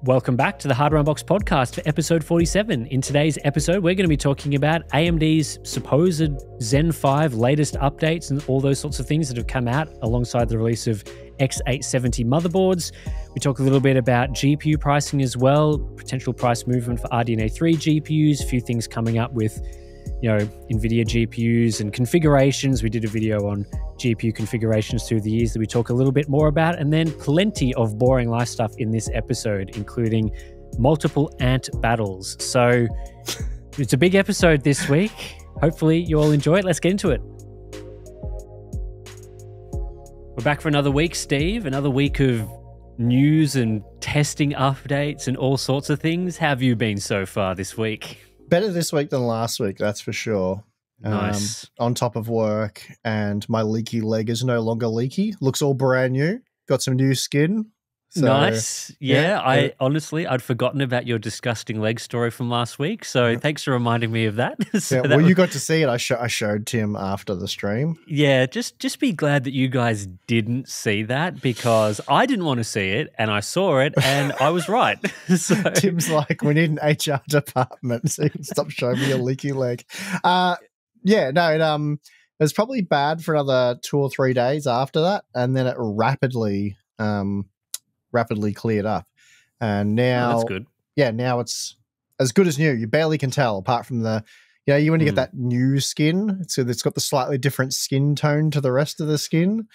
Welcome back to the Hardware Unboxed podcast for episode 47. In today's episode, we're going to be talking about AMD's supposed Zen 5 latest updates and all those sorts of things that have come out alongside the release of X870 motherboards. We talk a little bit about GPU pricing as potential price movement for RDNA 3 GPUs, a few things coming up with Nvidia GPUs and configurations. We did a video on GPU configurations through the years that we talk a little bit more about, and then plenty of boring life stuff in this episode, including multiple ant battles. So it's a big episode this week. Hopefully you all enjoy it. Let's get into it. We're back for another week, Steve. Another week of news and testing updates and all sorts of things. How have you been so far this week? Better this week than last week, that's for sure. Nice. On top of work, and my leaky leg is no longer leaky. Looks all brand new. Got some new skin. So, nice. Yeah, I'd forgotten about your disgusting leg story from last week. So thanks for reminding me of that. You got to see it. I showed Tim after the stream. Yeah, just be glad that you guys didn't see that, because I didn't want to see it and I saw it and I was right. So Tim's like, we need an HR department so you can stop showing me a leaky leg. It was probably bad for another 2 or 3 days after that, and then it rapidly cleared up, and now that's good. Yeah, now it's as good as new. You barely can tell, apart from when you get that new skin, so it's got the slightly different skin tone to the rest of the skin.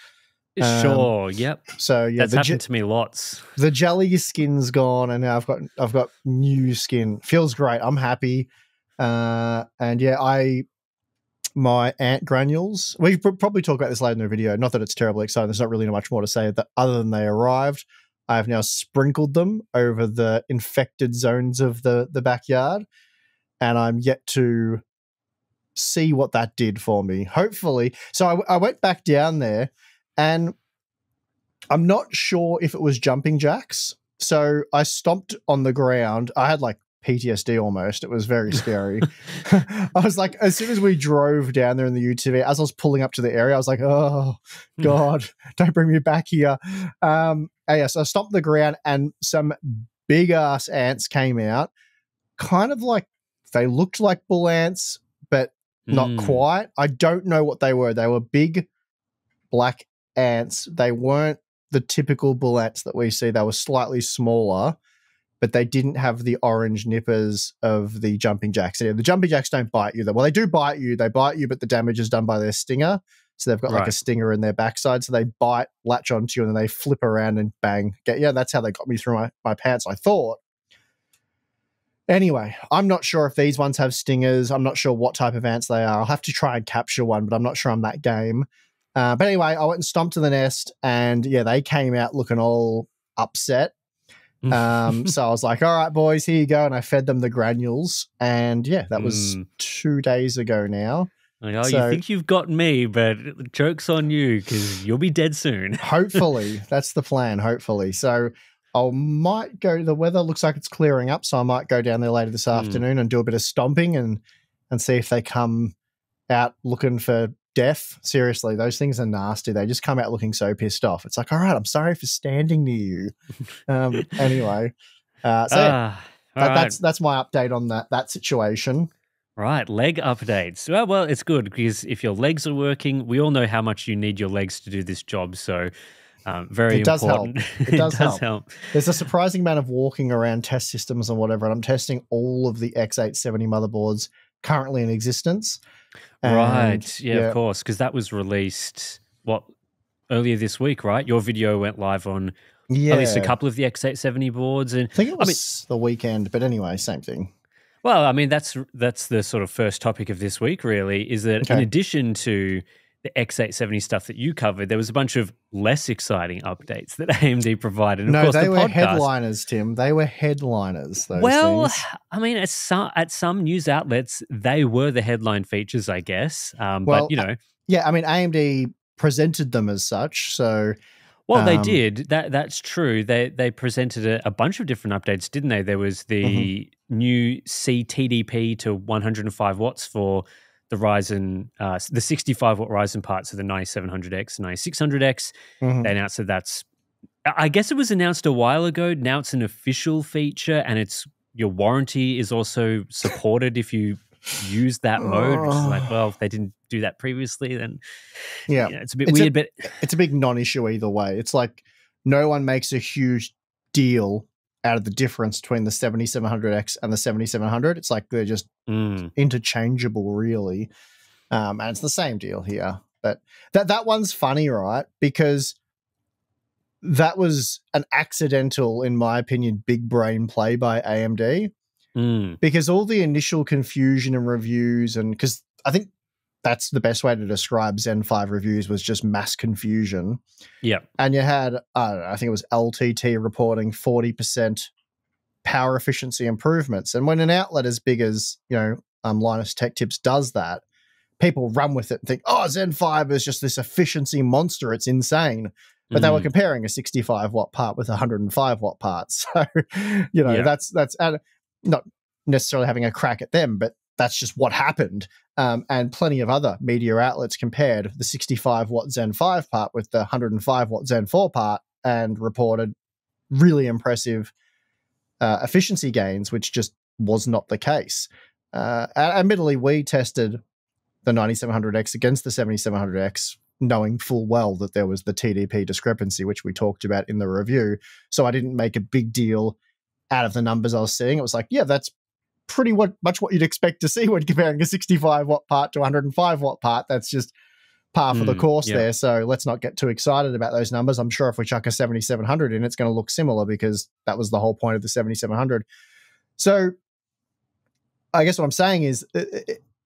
Sure. Yep. So yeah, that's happened to me lots. The jelly skin's gone, and now I've got new skin. Feels great. I'm happy. My ant granules. We probably talk about this later in the video. Not that it's terribly exciting. There's not really much more to say other than they arrived. I have now sprinkled them over the infected zones of the backyard, and I'm yet to see what that did for me. Hopefully. So I went back down there, and I'm not sure if it was jumping jacks. So I stomped on the ground. I had like PTSD almost. It was very scary. I was like, as soon as we drove down there in the UTV, as I was pulling up to the area, I was like, oh God, don't bring me back here. So I stomped the ground, and some big ass ants came out, kind of like, they looked like bull ants, but not quite. I don't know what they were. They were big black ants. They weren't the typical bull ants that we see. They were slightly smaller, but they didn't have the orange nippers of the jumping jacks. Yeah, the jumping jacks don't bite you. Well, they do bite you. They bite you, but the damage is done by their stinger. So they've got like a stinger in their backside. So they bite, latch onto you, and then they flip around and bang. That's how they got me through my pants, I thought. Anyway, I'm not sure if these ones have stingers. I'm not sure what type of ants they are. I'll have to try and capture one, but I'm not sure I'm that game. But anyway, I went and stomped to the nest, and they came out looking all upset. So I was like, all right, boys, here you go. And I fed them the granules. And that was 2 days ago now. You think you've got me, but joke's on you, because you'll be dead soon. Hopefully. That's the plan, hopefully. So I might go, the weather looks like it's clearing up, so I might go down there later this afternoon and do a bit of stomping and see if they come out looking for death. Seriously, those things are nasty. They just come out looking so pissed off. It's like, all right, I'm sorry for standing near you. Anyway, that's my update on that situation. Right, leg updates. Well, it's good, because if your legs are working, we all know how much you need your legs to do this job. So very important. It does help. There's a surprising amount of walking around test systems and whatever, and I'm testing all of the X870 motherboards currently in existence. Right. Yeah, of course, because that was released, earlier this week, right? Your video went live on at least a couple of the X870 boards. And I think it was the weekend, but anyway, same thing. Well, I mean, that's the sort of first topic of this week, really, is that in addition to the X870 stuff that you covered, there was a bunch of less exciting updates that AMD provided. And of course, they were headliners, Tim. They were headliners, those things. I mean, at some news outlets, they were the headline features, I guess. But, Yeah, I mean, AMD presented them as such, so... Well, they did. That's true. They presented a bunch of different updates, didn't they? There was the new CTDP to 105 watts for the Ryzen, the 65 watt Ryzen parts of the 9700X and 9600X. They announced that that's I guess it was announced a while ago. Now it's an official feature, and your warranty is also supported if you use that mode, which is like, well, if they didn't do that previously, then Yeah, it's a bit weird. But it's a big non-issue either way. It's like no one makes a huge deal out of the difference between the 7700X and the 7700. It's like they're just interchangeable, really. And it's the same deal here. But that one's funny, right? Because that was an accidental, in my opinion, big brain play by AMD. Because all the initial confusion and reviews, and because I think that's the best way to describe Zen 5 reviews, was just mass confusion. Yeah. And you had, I think it was LTT reporting 40% power efficiency improvements. And when an outlet as big as, Linus Tech Tips does that, people run with it and think, oh, Zen 5 is just this efficiency monster. It's insane. But they were comparing a 65 watt part with a 105 watt part. So, that's not necessarily having a crack at them, but that's just what happened. And plenty of other media outlets compared the 65 watt Zen 5 part with the 105 watt Zen 4 part and reported really impressive efficiency gains, which just was not the case. Admittedly, we tested the 9700X against the 7700X, knowing full well that there was the TDP discrepancy, which we talked about in the review. So I didn't make a big deal out of the numbers I was seeing. It was like, yeah, that's pretty much what you'd expect to see when comparing a 65 watt part to a 105 watt part. That's just par for the course there. So let's not get too excited about those numbers. I'm sure if we chuck a 7700 in, it's going to look similar because that was the whole point of the 7700. So I guess what I'm saying is,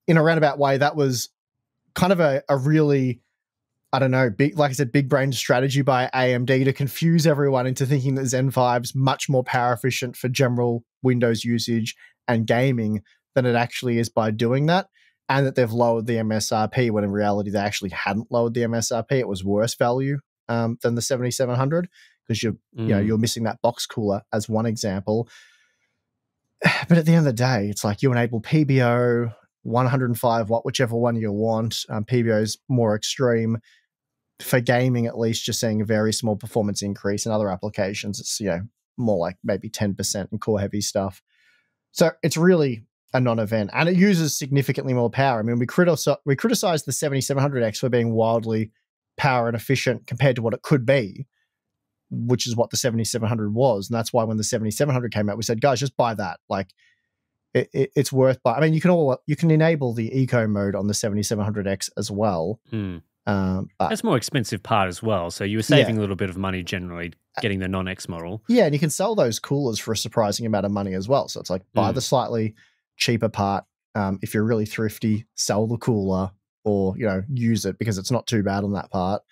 in a roundabout way, that was kind of a really, I don't know, big, like I said, big brain strategy by AMD to confuse everyone into thinking that Zen 5's much more power efficient for general Windows usage and gaming than it actually is by doing that, and that they've lowered the MSRP when in reality they actually hadn't lowered the MSRP. It was worse value than the 7700 because you're missing that box cooler as one example. But at the end of the day, it's like you enable PBO, 105 watt, whichever one you want. PBO is more extreme. For gaming, at least, you're seeing a very small performance increase. In other applications, it's more like maybe 10% in core heavy stuff. So it's really a non-event, and it uses significantly more power. I mean, we criticized the 7700X for being wildly power and efficient compared to what it could be, which is what the 7700 was, and that's why when the 7700 came out, we said, guys, just buy that. Like, it's worth buying. I mean, you can enable the eco mode on the 7700X as well. But that's more expensive part as well. So you were saving a little bit of money generally getting the non-X model. Yeah, and you can sell those coolers for a surprising amount of money as well. So it's like buy the slightly cheaper part. If you're really thrifty, sell the cooler or, use it because it's not too bad on that part.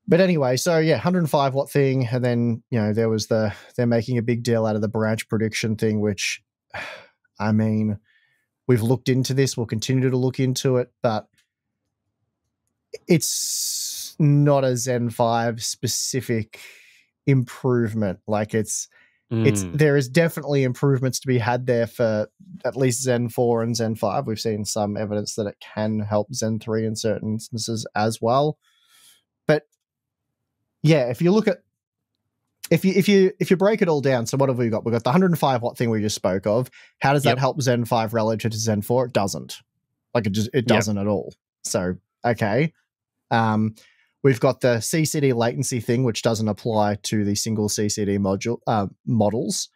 But anyway, so 105 watt thing. And then, there was they're making a big deal out of the branch prediction thing, which, I mean, we've looked into this. We'll continue to look into it, but it's not a Zen 5 specific improvement. Like there is definitely improvements to be had there for at least Zen 4 and Zen 5. We've seen some evidence that it can help Zen 3 in certain instances as well. But if you look at if you break it all down, so what have we got? We've got the 105 watt thing we just spoke of. How does that help Zen 5 relative to Zen 4? It doesn't. Like it doesn't at all. So okay. We've got the CCD latency thing, which doesn't apply to the single CCD models.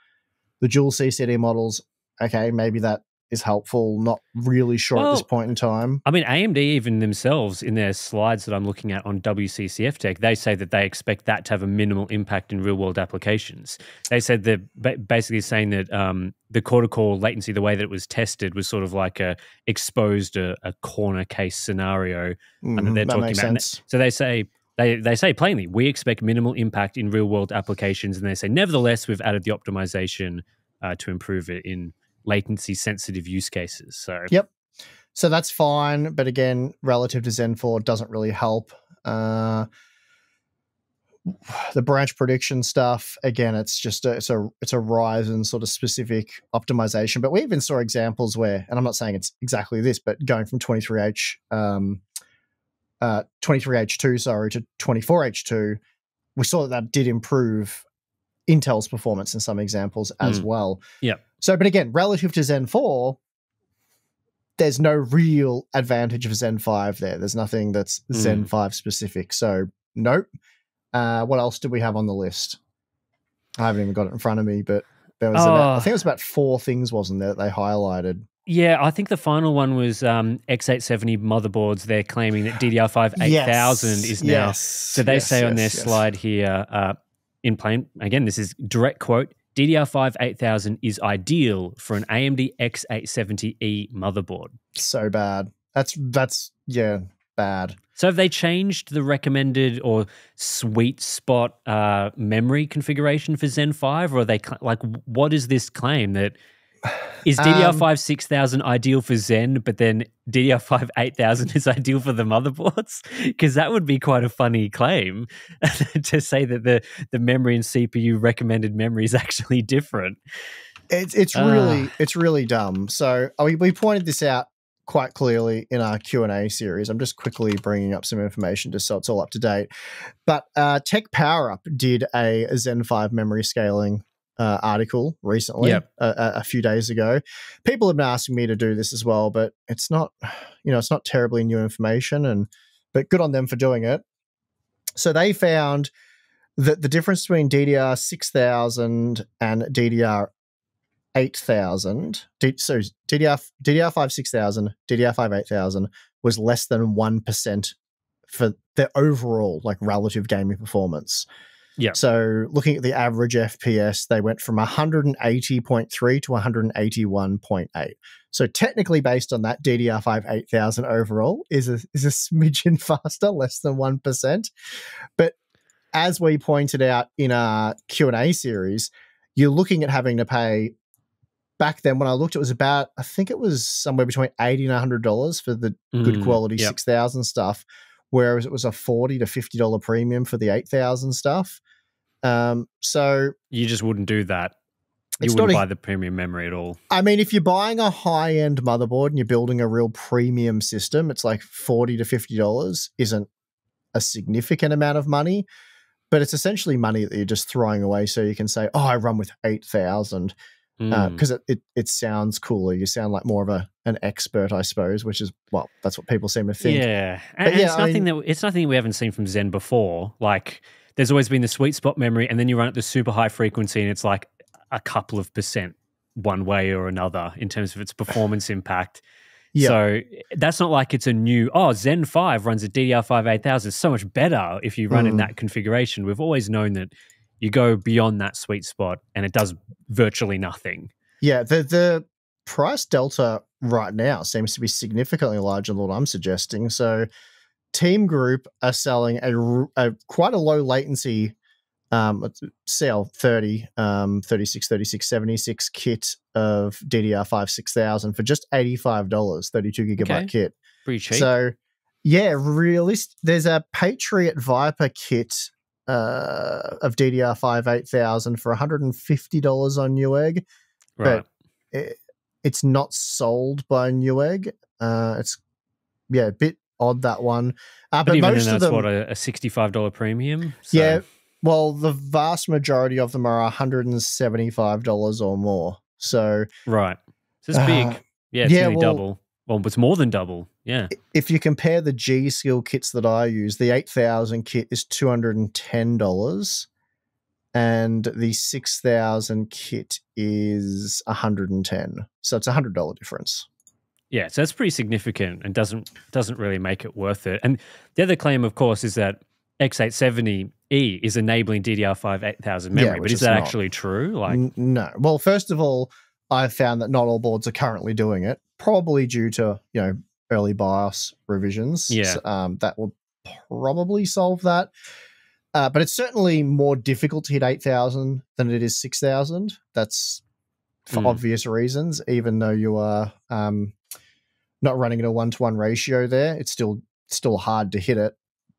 The dual CCD models, okay, maybe that is helpful. Not really sure at this point in time. I mean, AMD even themselves in their slides that I'm looking at on WCCF Tech, they say that they expect that to have a minimal impact in real-world applications. They said they're basically saying that the core-to-core latency, the way that it was tested, was sort of like exposed a corner case scenario that they're talking about. Sense. So they say plainly, we expect minimal impact in real-world applications, and they say, nevertheless, we've added the optimization to improve it in latency-sensitive use cases. So that's fine, but again, relative to Zen 4, doesn't really help. The branch prediction stuff, again, it's just it's a Ryzen sort of specific optimization. But we even saw examples where, and I'm not saying it's exactly this, but going from 23H2 to 24H2, we saw that did improve Intel's performance in some examples as well. Yeah. So, but again, relative to Zen 4, there's no real advantage of Zen 5 there. There's nothing that's Zen 5 specific. So, nope. What else did we have on the list? I haven't even got it in front of me, but there was I think it was about 4 things, wasn't there, that they highlighted? Yeah, I think the final one was x870 motherboards. They're claiming that DDR5 8000 is now. So they say on their slide here, in plain, again, this is direct quote, DDR5 8000 is ideal for an AMD x870E motherboard. So bad. That's bad. So have they changed the recommended or sweet spot memory configuration for Zen 5? Or are they like, what is this claim that is DDR5 6000 ideal for Zen, but then DDR5 8000 is ideal for the motherboards? Because that would be quite a funny claim to say that the memory and CPU recommended memory is actually different. It's really dumb. So we pointed this out quite clearly in our Q&A series. I'm just quickly bringing up some information just so it's all up to date. But Tech Power Up did a Zen 5 memory scaling article recently, a few days ago. People have been asking me to do this as well, but it's not terribly new information, but good on them for doing it. So they found that the difference between DDR 6000 and DDR 8000, so DDR5 6000, DDR5 8000 was less than 1% for the overall relative gaming performance. Yeah. So looking at the average FPS, they went from 180.3 to 181.8. So technically, based on that, DDR5 8000 overall is a smidgen faster, less than 1%. But as we pointed out in our Q&A series, you're looking at having to pay. Back then, when I looked, it was about, I think it was somewhere between $80 and $100 for the good quality 6000 stuff, whereas it was a $40 to $50 premium for the 8000 stuff. So you just wouldn't do that. You wouldn't buy the premium memory at all. I mean, if you're buying a high-end motherboard and you're building a real premium system, it's like $40 to $50 isn't a significant amount of money, but it's essentially money that you're just throwing away so you can say, oh, I run with 8000. Because it sounds cooler. You sound like more of an expert, I suppose, which is, well, that's what people seem to think. Yeah. And it's nothing we haven't seen from Zen before. Like, there's always been the sweet spot memory, and then you run at the super high frequency, and it's like a couple of percent one way or another in terms of its performance impact. Yeah. So that's not like it's a new, Zen 5 runs at DDR5 8000. It's so much better if you run in that configuration. We've always known that you go beyond that sweet spot and it does virtually nothing. Yeah, the price delta right now seems to be significantly larger than what I'm suggesting. So Team Group are selling a quite a low latency CL30, 3676 kit of DDR5 6000 for just $85, 32 gigabyte kit. Pretty cheap. So yeah, there's a Patriot Viper kit of DDR5 8000 for $150 on Newegg, right? But it's not sold by Newegg. It's a bit odd, that one. But even most then, that's what a $65 premium. So. Yeah, well, the vast majority of them are $175 or more. So right, so it's big. Yeah, it's nearly double. Well, it's more than double. Yeah. If you compare the G Skill kits that I use, the 8000 kit is $210 and the 6000 kit is $110. So it's $100 difference. Yeah, so that's pretty significant and doesn't really make it worth it. And the other claim, of course, is that x870E is enabling DDR5 8000 memory, but is that actually true? No. Well, first of all, I've found that not all boards are currently doing it, probably due to, early BIOS revisions. Yeah. So, that will probably solve that. But it's certainly more difficult to hit 8000 than it is 6000. That's for obvious reasons, even though you are not running at a 1-to-1 ratio there. It's still hard to hit it.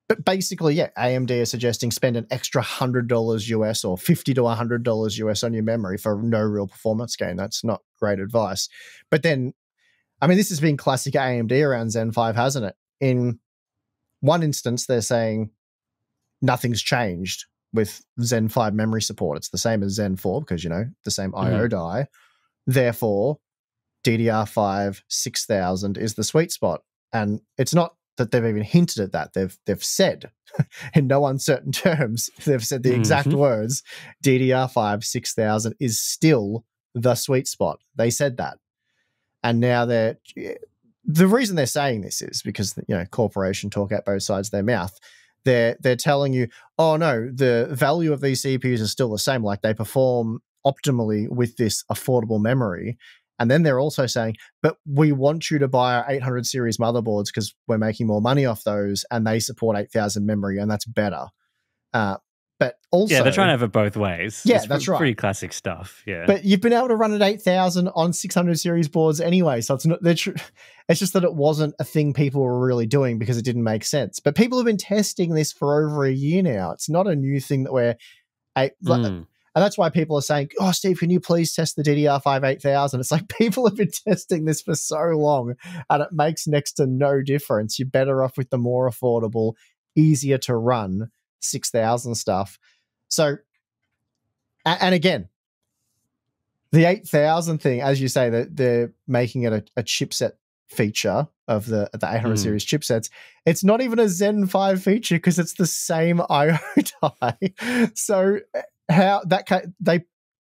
But basically, AMD is suggesting spend an extra $100 US or $50 to $100 US on your memory for no real performance gain. That's not great advice. But then, this has been classic AMD around Zen 5, hasn't it? In one instance, they're saying nothing's changed. with Zen 5 memory support. It's the same as Zen 4 because, the same IO die. Therefore, DDR5 6000 is the sweet spot. And it's not that they've even hinted at that. They've said in no uncertain terms, they've said the exact words, DDR5 6000 is still the sweet spot. They said that. And now the reason they're saying this is because, corporation talk out both sides of their mouth. They're telling you, oh no, the value of these CPUs is still the same. Like they perform optimally with this affordable memory. And then they're also saying, but we want you to buy our 800 series motherboards because we're making more money off those and they support 8000 memory and that's better. But also... Yeah, they're trying to have it both ways. Yeah, it's that's right. Pretty classic stuff, yeah. But you've been able to run at 8000 on 600 series boards anyway, so it's not... It's just that it wasn't a thing people were really doing because it didn't make sense. But people have been testing this for over a year now. It's not a new thing that we're... And that's why people are saying, oh, Steve, can you please test the DDR5 8000? It's like people have been testing this for so long and it makes next to no difference. You're better off with the more affordable, easier to run 6000 stuff. So, and again, the 8000 thing, as you say, that they're making it a chipset feature of the 800 series chipsets. It's not even a Zen 5 feature because it's the same IO die. So how that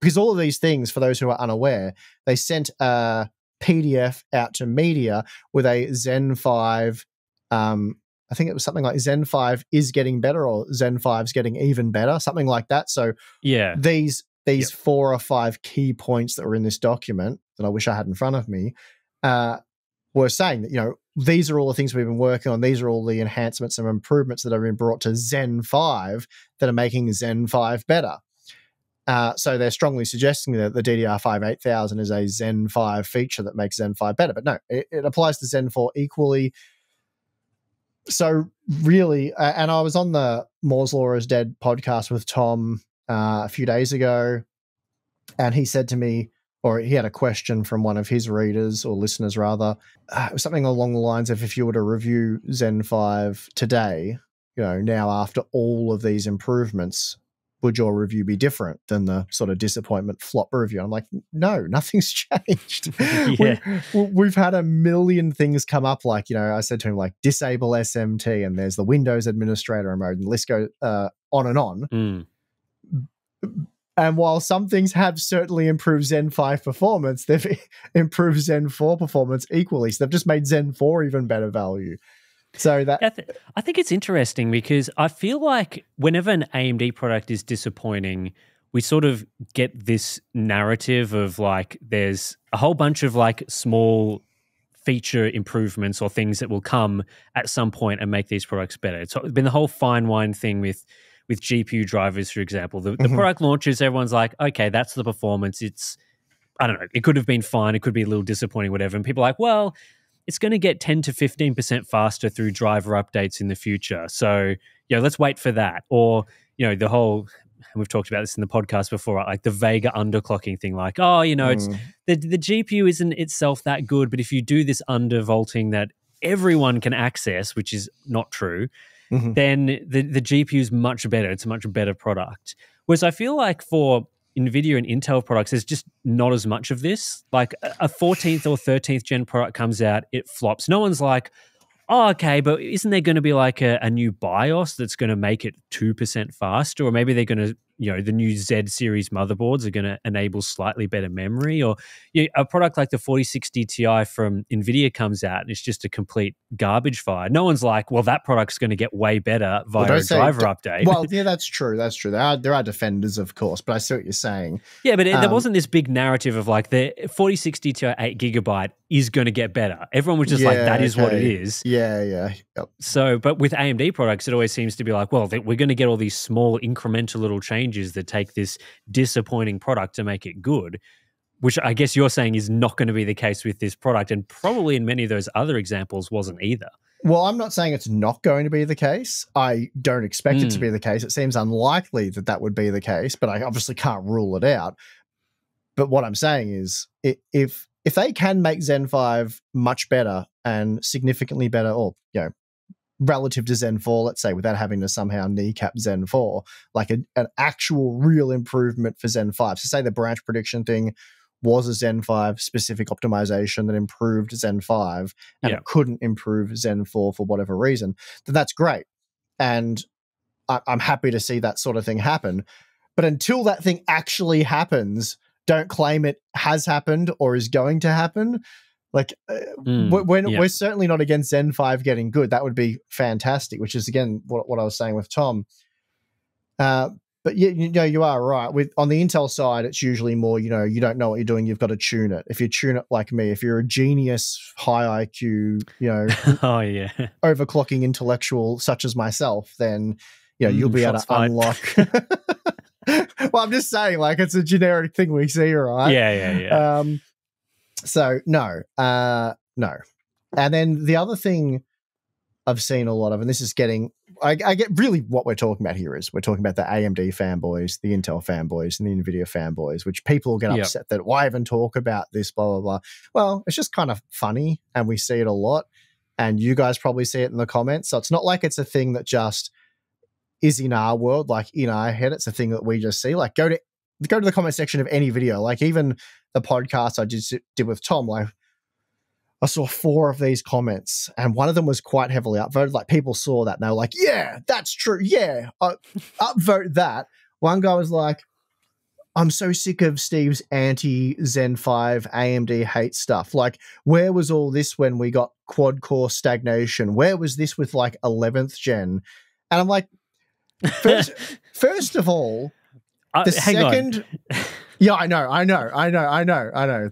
because all of these things, for those who are unaware, they sent a PDF out to media with a Zen 5 I think it was something like Zen 5 is getting better or Zen 5's getting even better, something like that. So yeah, these 4 or 5 key points that were in this document that I wish I had in front of me were saying that, these are all the things we've been working on. These are all the enhancements and improvements that have been brought to Zen 5 that are making Zen 5 better. So they're strongly suggesting that the DDR5 8000 is a Zen 5 feature that makes Zen 5 better. But no, it applies to Zen 4 equally. So really, and I was on the Moore's Law is Dead podcast with Tom a few days ago, and he said to me, or he had a question from one of his readers or listeners rather, something along the lines of, if you were to review Zen 5 today, now after all of these improvements, would your review be different than the sort of disappointment flop review? I'm like, no, nothing's changed. Yeah. We've had a million things come up. Like, I said to him, like, disable SMT, and there's the Windows administrator mode, and the list goes on and on. And while some things have certainly improved Zen 5 performance, they've improved Zen 4 performance equally. So they've just made Zen 4 even better value. So that I think it's interesting because I feel like whenever an AMD product is disappointing, we sort of get this narrative of like there's a whole bunch of like small feature improvements or things that will come at some point and make these products better. It's been the whole fine wine thing with GPU drivers, for example. The product launches, everyone's like, okay, that's the performance. It's, I don't know, it could have been fine. It could be a little disappointing, whatever. And people are like, well, it's going to get 10 to 15% faster through driver updates in the future. So, let's wait for that. Or, the whole, we've talked about this in the podcast before, right? Like the Vega underclocking thing, like, it's the GPU isn't itself that good, but if you do this undervolting that everyone can access, which is not true, then the GPU is much better. It's a much better product. Whereas I feel like for Nvidia and Intel products, there's just not as much of this. Like a 14th or 13th gen product comes out, it flops. No one's like, oh, okay, but isn't there going to be like a new BIOS that's going to make it 2% faster? Or maybe they're going to, the new Z series motherboards are going to enable slightly better memory. Or a product like the 4060 Ti from Nvidia comes out and it's just a complete garbage fire. No one's like, well, that product's going to get way better via a driver update. Well, yeah, that's true. That's true. There are defenders, of course, but I see what you're saying. Yeah, but there wasn't this big narrative of like the 4060 Ti 8GB is going to get better. Everyone was just like, that is what it is. Yeah. Yep. So, but with AMD products, it always seems to be like, well, we're going to get all these small incremental little changes that take this disappointing product to make it good, which I guess you're saying is not going to be the case with this product, and probably in many of those other examples wasn't either. Well, I'm not saying it's not going to be the case. I don't expect it to be the case. It seems unlikely that would be the case, but I obviously can't rule it out. But what I'm saying is if they can make Zen 5 much better and significantly better, or relative to Zen 4, let's say, without having to somehow kneecap Zen 4, like an actual real improvement for Zen 5. So say the branch prediction thing was a Zen 5 specific optimization that improved Zen 5 and it couldn't improve Zen 4 for whatever reason, then that's great. And I'm happy to see that sort of thing happen. But until that thing actually happens, don't claim it has happened or is going to happen. Like, we're certainly not against Zen 5 getting good. That would be fantastic, which is, again, what I was saying with Tom. But you are right. On the Intel side, it's usually more, you don't know what you're doing, you've got to tune it. If you tune it like me, if you're a genius, high IQ, overclocking intellectual such as myself, then you'll be able to unlock. Well, I'm just saying, like, it's a generic thing we see, right? Yeah. So no. And then the other thing I've seen a lot of, and this is I get really what we're talking about here is we're talking about the AMD fanboys, the Intel fanboys, and the Nvidia fanboys, which people get upset that why even talk about this, blah, blah, blah. Well, it's just kind of funny, and we see it a lot, and you guys probably see it in the comments. So it's not like it's a thing that just is in our world, like in our head. It's a thing that we just see. Like, go to the comment section of any video, like even the podcast I just did with Tom, like I saw 4 of these comments and one of them was quite heavily upvoted. Like, people saw that and they were like, yeah, that's true. Yeah, upvote that. One guy was like, I'm so sick of Steve's anti-Zen 5 AMD hate stuff. Like, where was all this when we got quad-core stagnation? Where was this with, like, 11th gen? And I'm like, first of all, hang on. Yeah, I know.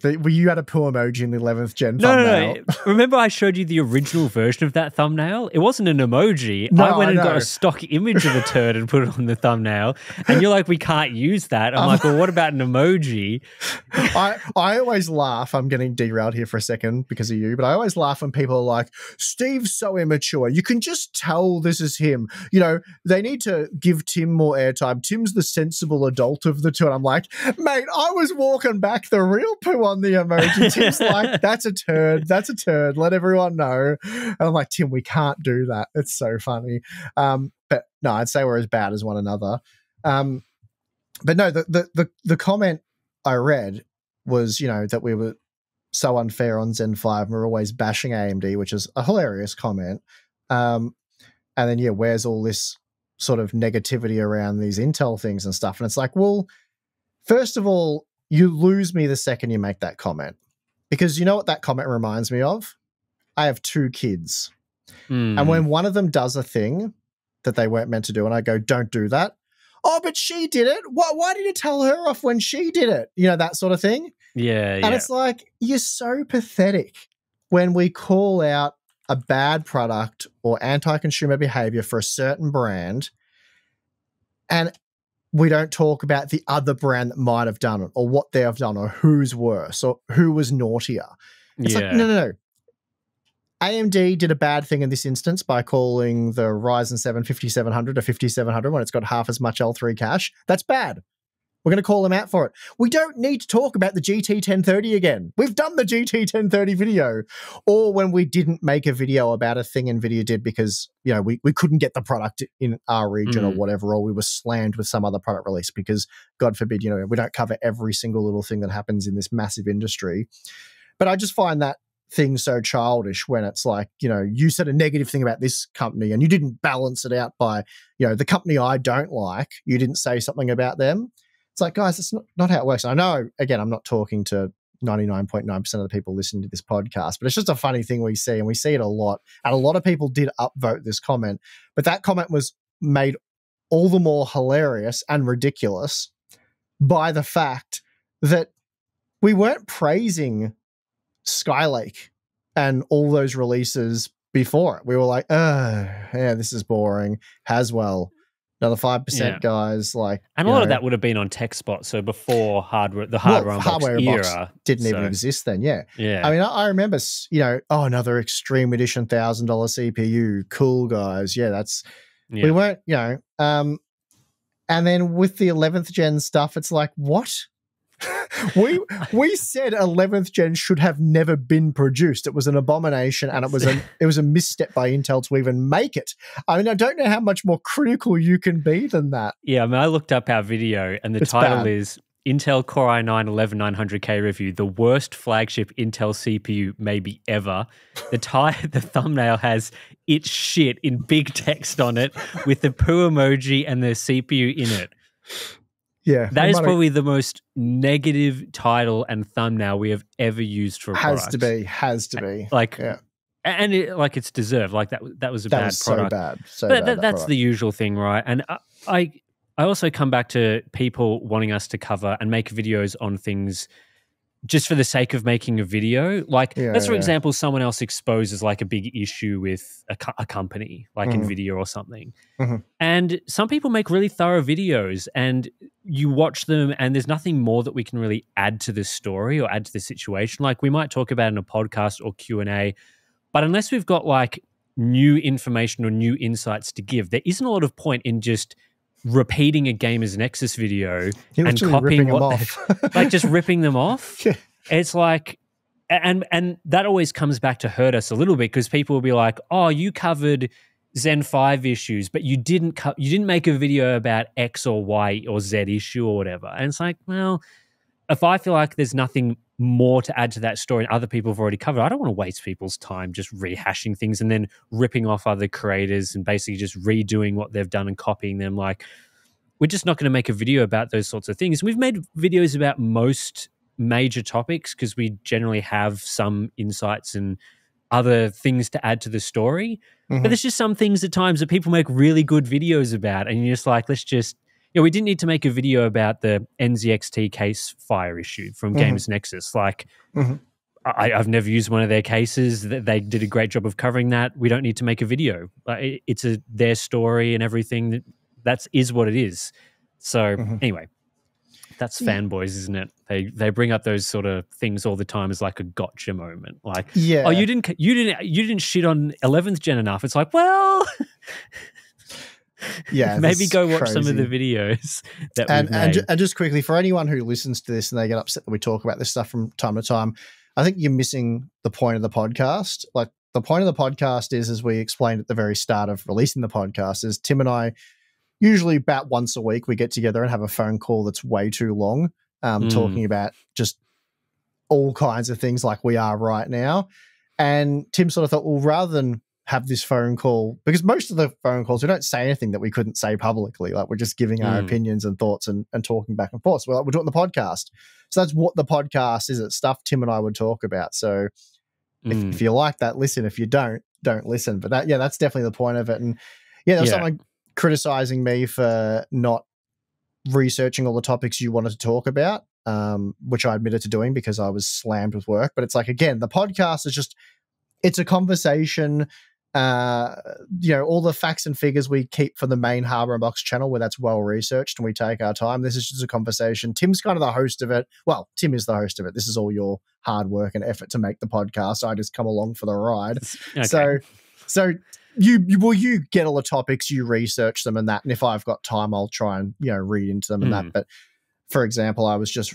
You had a poo emoji in the 11th gen thumbnail. No. Remember I showed you the original version of that thumbnail? It wasn't an emoji. I went and got a stock image of a turd and put it on the thumbnail. And you're like, we can't use that. I'm like, well, what about an emoji? I always laugh. I'm getting derailed here for a second because of you, but I always laugh when people are like, Steve's so immature. You can just tell this is him. They need to give Tim more airtime. Tim's the sensible adult of the two. And I'm like, mate, I was walking back the real poo on the emoji. Tim's like, that's a turd. That's a turd. Let everyone know. And I'm like, Tim, we can't do that. It's so funny. But no, I'd say we're as bad as one another. But no, the comment I read was, that we were so unfair on Zen 5 and we're always bashing AMD, which is a hilarious comment. And then, where's all this sort of negativity around these Intel things and stuff? And it's like, well, first of all, you lose me the second you make that comment. Because you know what that comment reminds me of? I have 2 kids. And when one of them does a thing that they weren't meant to do, and I go, don't do that. Oh, but she did it. Why did you tell her off when she did it? That sort of thing. Yeah. And it's like, you're so pathetic when we call out a bad product or anti-consumer behavior for a certain brand and we don't talk about the other brand that might have done it or what they have done or who's worse or who was naughtier. It's like, no. AMD did a bad thing in this instance by calling the Ryzen 7 5700 a 5700 when it's got half as much L3 cache. That's bad. We're going to call them out for it. We don't need to talk about the GT 1030 again. We've done the GT 1030 video. Or when we didn't make a video about a thing NVIDIA did because, we couldn't get the product in our region or whatever, or we were slammed with some other product release because, God forbid, we don't cover every single little thing that happens in this massive industry. But I just find that thing so childish when it's like, you said a negative thing about this company and you didn't balance it out by, the company I don't like, you didn't say something about them. It's like, guys, it's not how it works. And I know, again, I'm not talking to 99.9% of the people listening to this podcast, but it's just a funny thing we see, and we see it a lot. And a lot of people did upvote this comment, but that comment was made all the more hilarious and ridiculous by the fact that we weren't praising Skylake and all those releases before it. We were like, yeah, this is boring. Haswell. Another 5% guys, like, and a lot of that would have been on TechSpot, so before the hardware unbox didn't even exist then. Yeah. I mean, I remember, another Extreme Edition $1,000 CPU, cool guys. Yeah, we weren't, and then with the 11th gen stuff, it's like, what? we said 11th gen should have never been produced. It was an abomination, and it was a misstep by Intel to even make it. I mean, I don't know how much more critical you can be than that. Yeah, I mean, I looked up our video, and the title is Intel Core i9 11900K review, the worst flagship Intel CPU maybe ever. The thumbnail has "it's shit" in big text on it with the poo emoji and the CPU in it. Yeah, that is probably the most negative title and thumbnail we have ever used for a product. Has to be. Like, yeah. And it's deserved. Like that was a bad product. So bad. But that's the usual thing, right? And I also come back to people wanting us to cover and make videos on things just for the sake of making a video. Like, let's for example, someone else exposes like a big issue with a company, like Nvidia or something. And some people make really thorough videos, and you watch them and there's nothing more that we can really add to the story or add to the situation. Like, we might talk about it in a podcast or Q&A, but unless we've got like new information or new insights to give, there isn't a lot of point in just repeating a Gamer's Nexus video and copying like just ripping them off. Yeah. It's like, and that always comes back to hurt us a little bit, because people will be like, "Oh, you covered Zen 5 issues, but you didn't make a video about X or Y or Z issue or whatever." And it's like, well, if I feel like there's nothing more to add to that story and other people have already covered, I don't want to waste people's time just rehashing things and then ripping off other creators and basically just redoing what they've done and copying them. Like, we're just not going to make a video about those sorts of things. We've made videos about most major topics because we generally have some insights and other things to add to the story. But there's just some things at times that people make really good videos about, and you're just like, let's just... we didn't need to make a video about the NZXT case fire issue from Games Nexus. Like, I've never used one of their cases. They did a great job of covering that. We don't need to make a video. It's their story and everything. That is what it is. So anyway, that's fanboys, isn't it? They bring up those sort of things all the time as like a gotcha moment. Like, oh, you didn't shit on 11th gen enough. It's like, well... Yeah, maybe go watch some of the videos that we've made. And just quickly, for anyone who listens to this and they get upset that we talk about this stuff from time to time, I think you're missing the point of the podcast. Like, the point of the podcast is, as we explained at the very start of releasing the podcast, is Tim and I, usually about once a week, we get together and have a phone call that's way too long, talking about just all kinds of things like we are right now. And Tim sort of thought, well, rather than have this phone call, because most of the phone calls, we don't say anything that we couldn't say publicly. Like, we're just giving our opinions and thoughts and talking back and forth. So we're doing the podcast. So that's what the podcast is. It's stuff Tim and I would talk about. So if you like that, listen. If you don't listen. But that's definitely the point of it. And there was someone criticizing me for not researching all the topics you wanted to talk about, which I admitted to doing because I was slammed with work. But it's like, again, the podcast is just, it's a conversation. All the facts and figures we keep for the main Hardware Unboxed channel, where that's well researched and we take our time. This is just a conversation. Tim's kind of the host of it. Well, Tim is the host of it. This is all your hard work and effort to make the podcast. I just come along for the ride. Okay. So you get all the topics, you research them and that. And if I've got time, I'll try and read into them and that. But for example, I was just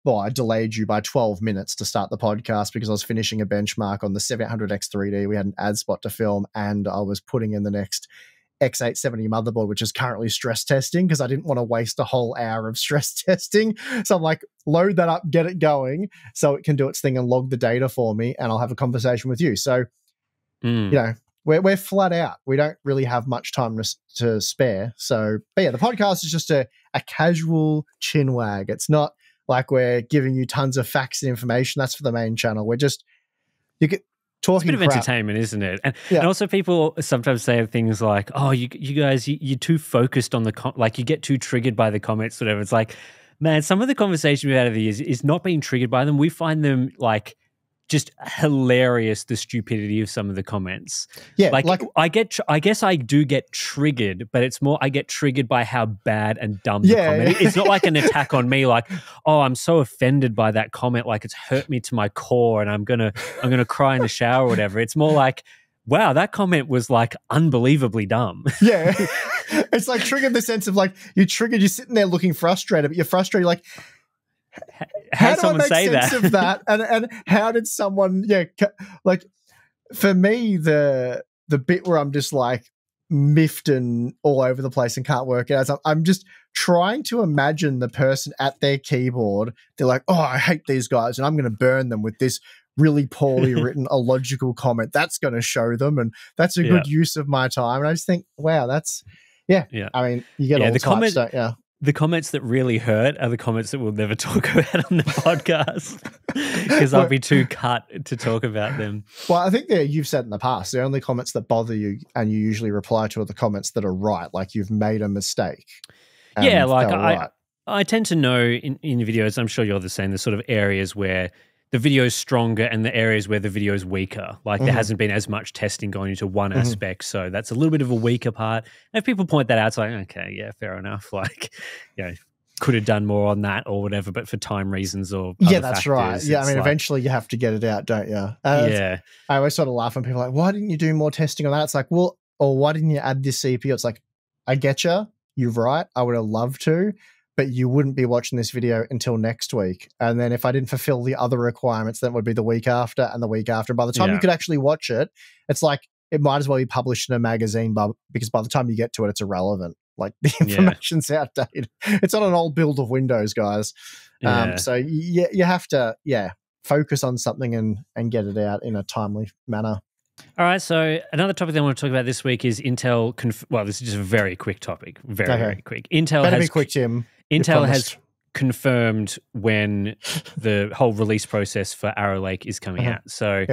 I delayed you by 12 minutes to start the podcast because I was finishing a benchmark on the 7800X3D. We had an ad spot to film, and I was putting in the next X870 motherboard, which is currently stress testing because I didn't want to waste a whole hour of stress testing. So I'm like, load that up, get it going so it can do its thing and log the data for me, and I'll have a conversation with you. So, we're flat out. We don't really have much time to spare. So, but yeah, the podcast is just a casual chin wag. It's not like we're giving you tons of facts and information. That's for the main channel. We're just talking. It's a bit of entertainment, isn't it? And also, people sometimes say things like, "Oh, you guys, you're too focused on the like you get too triggered by the comments, whatever." It's like, man, some of the conversation we've had over the years is not being triggered by them. We find them like just hilarious, the stupidity of some of the comments. Yeah, like I guess I do get triggered, but it's more I get triggered by how bad and dumb the comment is. It's not like an attack on me, like, oh, I'm so offended by that comment, like it's hurt me to my core and I'm gonna cry in the shower or whatever. It's more like, wow, that comment was like unbelievably dumb. Yeah. It's like triggered in the sense of like you're sitting there looking frustrated, but you're frustrated like, How how did do I someone make say sense that? of that? And how did someone, like for me, the bit where I'm just like miffed and all over the place and can't work it out. So I'm just trying to imagine the person at their keyboard. They're like, oh, I hate these guys and I'm going to burn them with this really poorly written illogical comment. That's going to show them. And that's a good use of my time. And I just think, wow, that's, I mean, you get all types, don't you? The comments that really hurt are the comments that we'll never talk about on the podcast because I'll be too cut to talk about them. Well, I think that you've said in the past, the only comments that bother you and you usually reply to are the comments that are right, like you've made a mistake. Yeah, like I tend to know in videos, I'm sure you're the same, there's sort of areas where the video is stronger and the areas where the video is weaker. Like there hasn't been as much testing going into one aspect. So that's a little bit of a weaker part. And if people point that out, it's like, okay, yeah, fair enough. Like, could have done more on that or whatever, but for time reasons or other that's factors, right. Yeah, I mean, eventually you have to get it out, don't you? I always sort of laugh when people are like, why didn't you do more testing on that? It's like, well, or why didn't you add this CPU? It's like, I get you. You're right. I would have loved to. But you wouldn't be watching this video until next week. And then if I didn't fulfill the other requirements, then it would be the week after and the week after. And by the time you could actually watch it, it's like it might as well be published in a magazine because by the time you get to it, it's irrelevant. Like the information's outdated. It's on an old build of Windows, guys. So you have to, focus on something and get it out in a timely manner. All right, so another topic that I want to talk about this week is Intel. Well, this is just a very quick topic. Very quick. Better be quick, Tim. Intel has confirmed when the whole release process for Arrow Lake is coming out. So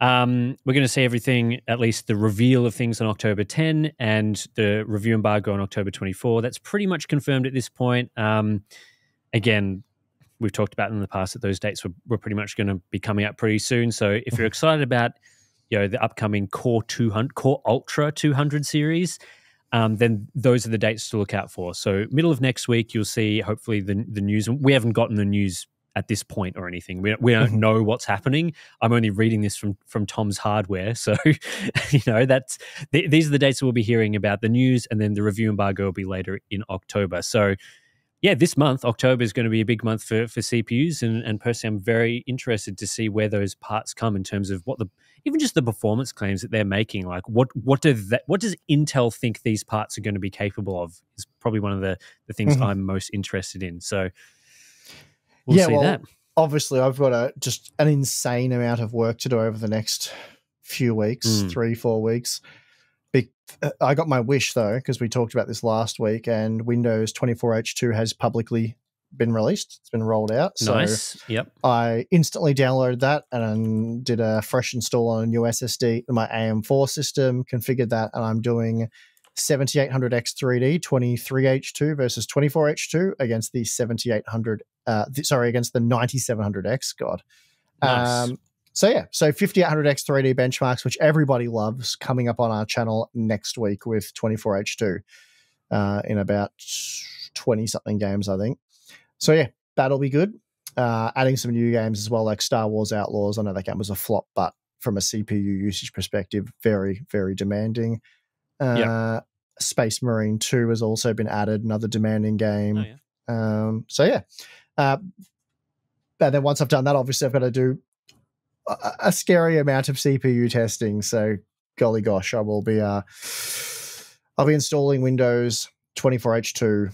we're going to see everything, at least the reveal of things on October 10 and the review embargo on October 24. That's pretty much confirmed at this point. Again, we've talked about in the past that those dates were pretty much going to be coming out pretty soon. So if you're excited about the upcoming Core Ultra 200 series, then those are the dates to look out for. So middle of next week, you'll see hopefully the news. We haven't gotten the news at this point or anything. We don't know what's happening. I'm only reading this from Tom's Hardware. So, these are the dates that we'll be hearing about the news, and then the review embargo will be later in October. So, this month, October, is going to be a big month for CPUs, and personally, I'm very interested to see where those parts come in terms of even just the performance claims that they're making. Like, what does Intel think these parts are going to be capable of? Is probably one of the things I'm most interested in. So, we'll see that. Obviously, I've got just an insane amount of work to do over the next few weeks, 3-4 weeks. I got my wish, though, because we talked about this last week, and Windows 24H2 has publicly been released. It's been rolled out. Nice. So yep. I instantly downloaded that and did a fresh install on a new SSD in my AM4 system, configured that, and I'm doing 7800X 3D 23H2 versus 24H2 against the 7800, against the 9700X. God. Nice. So 5800X 3D benchmarks, which everybody loves, coming up on our channel next week with 24H2 in about 20-something games, I think. So that'll be good. Adding some new games as well, like Star Wars Outlaws. I know that game was a flop, but from a CPU usage perspective, very, very demanding. Space Marine 2 has also been added, another demanding game. And then once I've done that, obviously I've got to do a scary amount of CPU testing. So golly gosh, I'll be installing Windows 24H2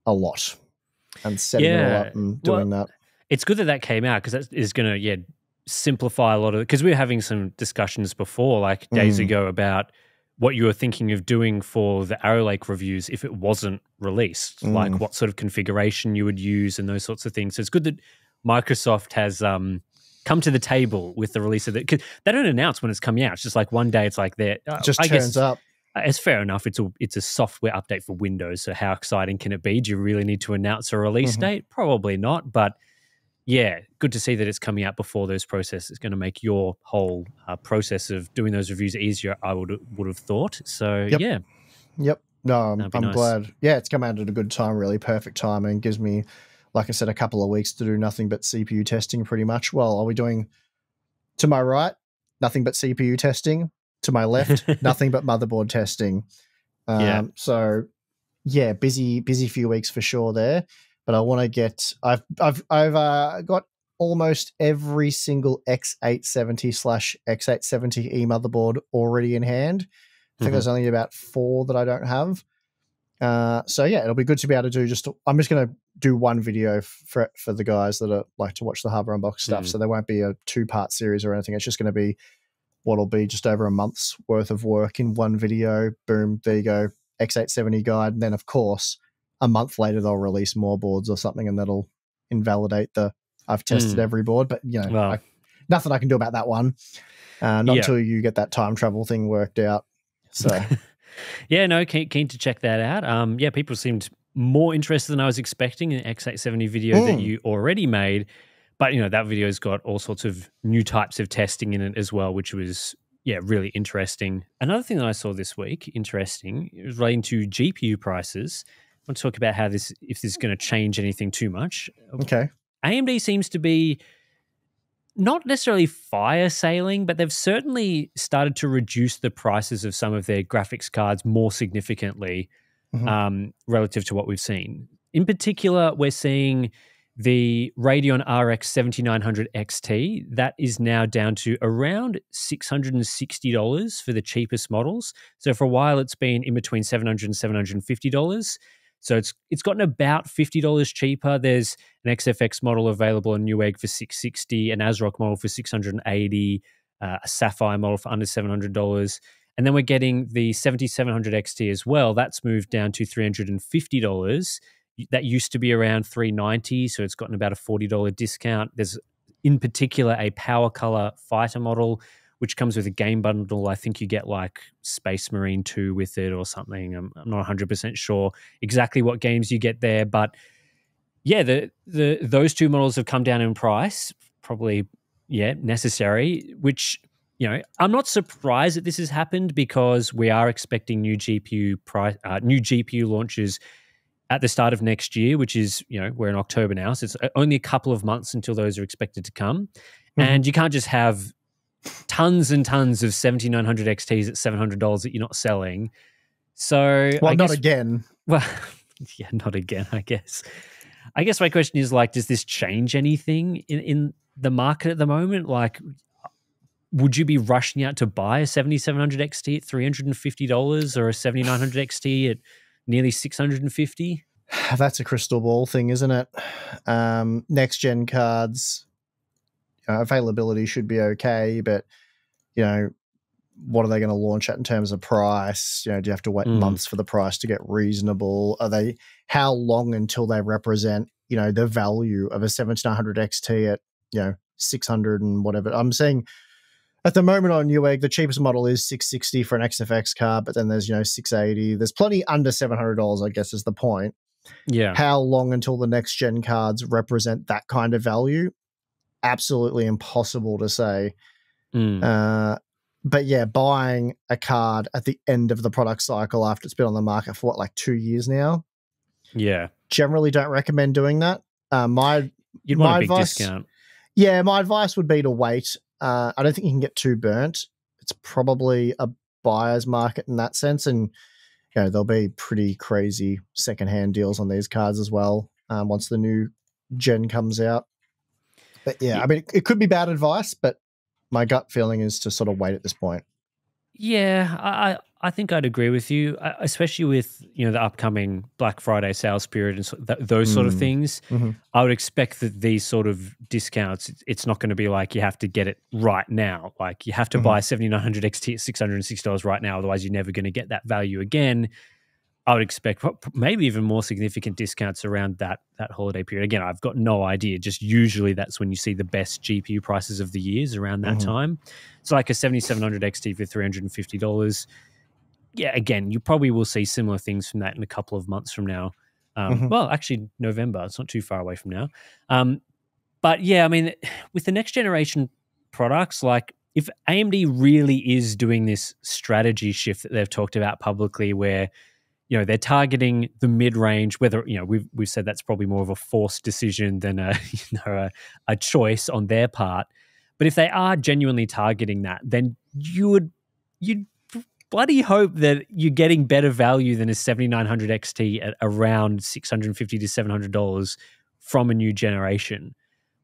a lot and setting it all up and doing that. It's good that came out because that is going to simplify a lot of it, because we were having some discussions before, like days ago, about what you were thinking of doing for the Arrow Lake reviews if it wasn't released, like what sort of configuration you would use and those sorts of things. So it's good that Microsoft has come to the table with the release of it, because they don't announce when it's coming out. It's just like one day it's like it just turns up. It's fair enough. It's a software update for Windows, so how exciting can it be? Do you really need to announce a release date? Probably not, but good to see that it's coming out before those processes. It's going to make your whole process of doing those reviews easier, I would have thought. So, Yep. No, I'm nice. glad. Yeah, it's come out at a good time, really perfect time, and gives me, like I said, a couple of weeks to do nothing but CPU testing pretty much. Well, are we doing to my right, nothing but CPU testing? To my left, nothing but motherboard testing. So, busy few weeks for sure there. but I want to get. I've got almost every single X870/X870E motherboard already in hand. I think there's only about 4 that I don't have. So yeah, it'll be good to be able to do I'm just going to do one video for the guys that are like to watch the Hardware Unbox stuff. So there won't be a 2-part series or anything. It's just going to be what'll be just over a month's worth of work in one video. Boom, there you go. X870 guide. And then of course, a month later, they'll release more boards or something and that'll invalidate I've tested every board, but nothing I can do about that one. Not until you get that time travel thing worked out. So yeah, no, keen to check that out. People seemed more interested than I was expecting in the X870 video that you already made. But, that video's got all sorts of new types of testing in it as well, which was, really interesting. Another thing that I saw this week, interesting, it was relating to GPU prices. I want to talk about if this is going to change anything too much. Okay. AMD seems to be not necessarily fire sailing, but they've certainly started to reduce the prices of some of their graphics cards more significantly relative to what we've seen. In particular, we're seeing the Radeon RX 7900 XT. That is now down to around $660 for the cheapest models. So for a while, it's been in between $700 and $750. So it's gotten about $50 cheaper. There's an XFX model available on Newegg for $660, an ASRock model for $680, a Sapphire model for under $700. And then we're getting the 7700 XT as well. That's moved down to $350. That used to be around $390, so it's gotten about a $40 discount. There's, in particular, a Power Color Fighter model, which comes with a game bundle. I think you get like Space Marine 2 with it or something. I'm not 100% sure exactly what games you get there. But yeah, those 2 models have come down in price, probably, necessary, which, I'm not surprised that this has happened because we are expecting new GPU launches at the start of next year, which is, we're in October now. So it's only a couple of months until those are expected to come. And you can't just have tons and tons of 7900 XTs at $700 that you're not selling. So not again. Well, yeah, not again, I guess. I guess my question is does this change anything in the market at the moment? Like, would you be rushing out to buy a 7700 XT at $350 or a 7900 XT at nearly $650? That's a crystal ball thing, isn't it? Next gen cards, availability should be okay, but what are they going to launch at in terms of price? Do you have to wait months for the price to get reasonable? How long until they represent, the value of a 7900 XT at, 600 and whatever? I'm saying at the moment on Newegg, the cheapest model is $660 for an XFX card, but then there's, $680. There's plenty under $700, I guess is the point. Yeah. How long until the next gen cards represent that kind of value? Absolutely impossible to say. But yeah, buying a card at the end of the product cycle after it's been on the market for 2 years now. Yeah. Generally don't recommend doing that. You'd want a big discount. Yeah, my advice would be to wait. I don't think you can get too burnt. It's probably a buyer's market in that sense. And there'll be pretty crazy secondhand deals on these cards as well once the new gen comes out. But yeah, I mean, it could be bad advice, but my gut feeling is to sort of wait at this point. Yeah, I think I'd agree with you, especially with the upcoming Black Friday sales period and those sort of things. I would expect that these sort of discounts, it's not going to be like you have to get it right now. Like you have to buy 7900 XT at $660 right now, otherwise you're never going to get that value again. I would expect maybe even more significant discounts around that holiday period. Again, I've got no idea. Just usually that's when you see the best GPU prices of the years around that time. So like a 7700 XT for $350. Yeah, again, you probably will see similar things from that in a couple of months from now. Well, actually, November. It's not too far away from now. But yeah, I mean, with the next generation products, like if AMD really is doing this strategy shift that they've talked about publicly where they're targeting the mid-range, whether, we've said that's probably more of a forced decision than a choice on their part. But if they are genuinely targeting that, then you'd bloody hope that you're getting better value than a 7900 XT at around $650 to $700 from a new generation.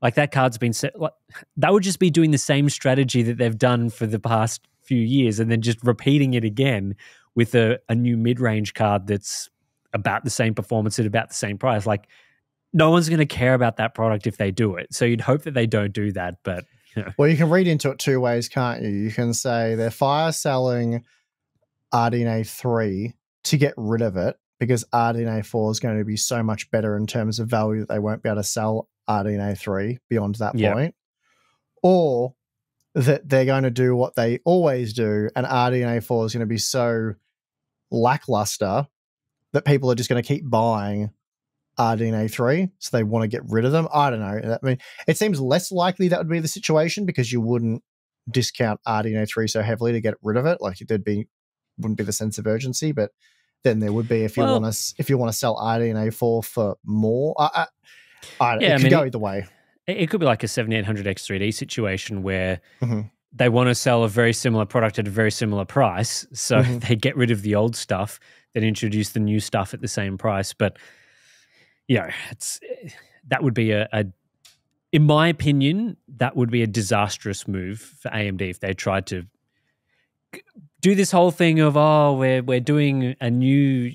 Like that card's been set. Like, that would just be doing the same strategy that they've done for the past few years and then just repeating it again with a new mid-range card that's about the same performance at about the same price. Like, no one's going to care about that product if they do it. So you'd hope that they don't do that, but you know. Well, you can read into it two ways, can't you? You can say they're fire selling RDNA 3 to get rid of it because RDNA 4 is going to be so much better in terms of value that they won't be able to sell RDNA 3 beyond that point. Or that they're going to do what they always do, and RDNA 4 is going to be so lackluster that people are just going to keep buying RDNA 3, so they want to get rid of them. I don't know. I mean, it seems less likely that would be the situation because you wouldn't discount RDNA 3 so heavily to get rid of it. Like wouldn't be the sense of urgency, but then there would be if you want to sell RDNA 4 for more. I don't know. It could go either way. It could be like a 7800X3D situation where they want to sell a very similar product at a very similar price, so they get rid of the old stuff, then introduce the new stuff at the same price. But that would be in my opinion, that would be a disastrous move for AMD if they tried to do this whole thing of, we're doing a new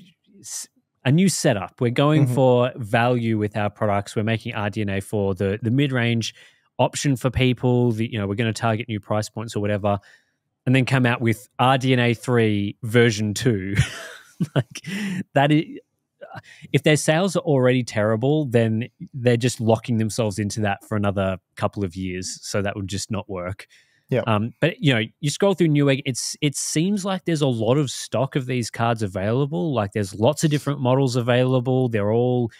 setup. We're going for value with our products. We're making RDNA 4 the mid-range option for people. We're going to target new price points or whatever, and then come out with RDNA 3 version 2. Like that is. If their sales are already terrible, then they're just locking themselves into that for another couple of years. So that would just not work. Yeah. But you scroll through Newegg, it seems like there's a lot of stock of these cards available. Like there's lots of different models available. They're all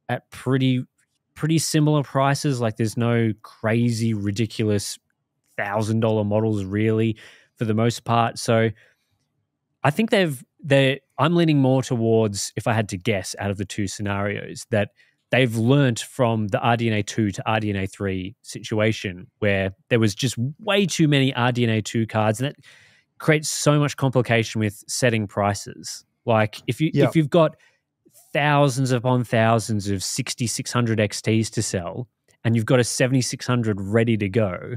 at pretty similar prices. Like there's no crazy, ridiculous $1,000 models really for the most part. So I think I'm leaning more towards, if I had to guess out of the two scenarios, that they've learnt from the RDNA 2 to RDNA 3 situation where there was just way too many RDNA 2 cards, and that creates so much complication with setting prices. Like if you've got thousands upon thousands of 6600 XTs to sell and you've got a 7600 ready to go,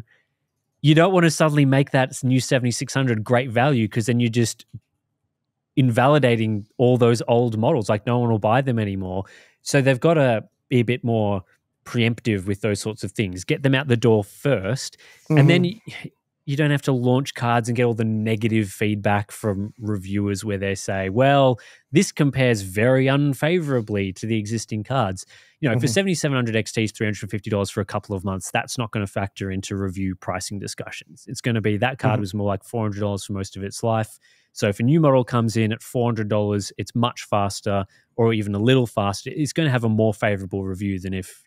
you don't want to suddenly make that new 7600 great value because then you just invalidating all those old models. Like no one will buy them anymore. So they've got to be a bit more preemptive with those sorts of things. Get them out the door first, and then you don't have to launch cards and get all the negative feedback from reviewers where they say, well, this compares very unfavorably to the existing cards. For 7700 XTs, $350 for a couple of months, that's not going to factor into review pricing discussions. It's going to be that card was more like $400 for most of its life. So if a new model comes in at $400, it's much faster or even a little faster. It's going to have a more favorable review than if,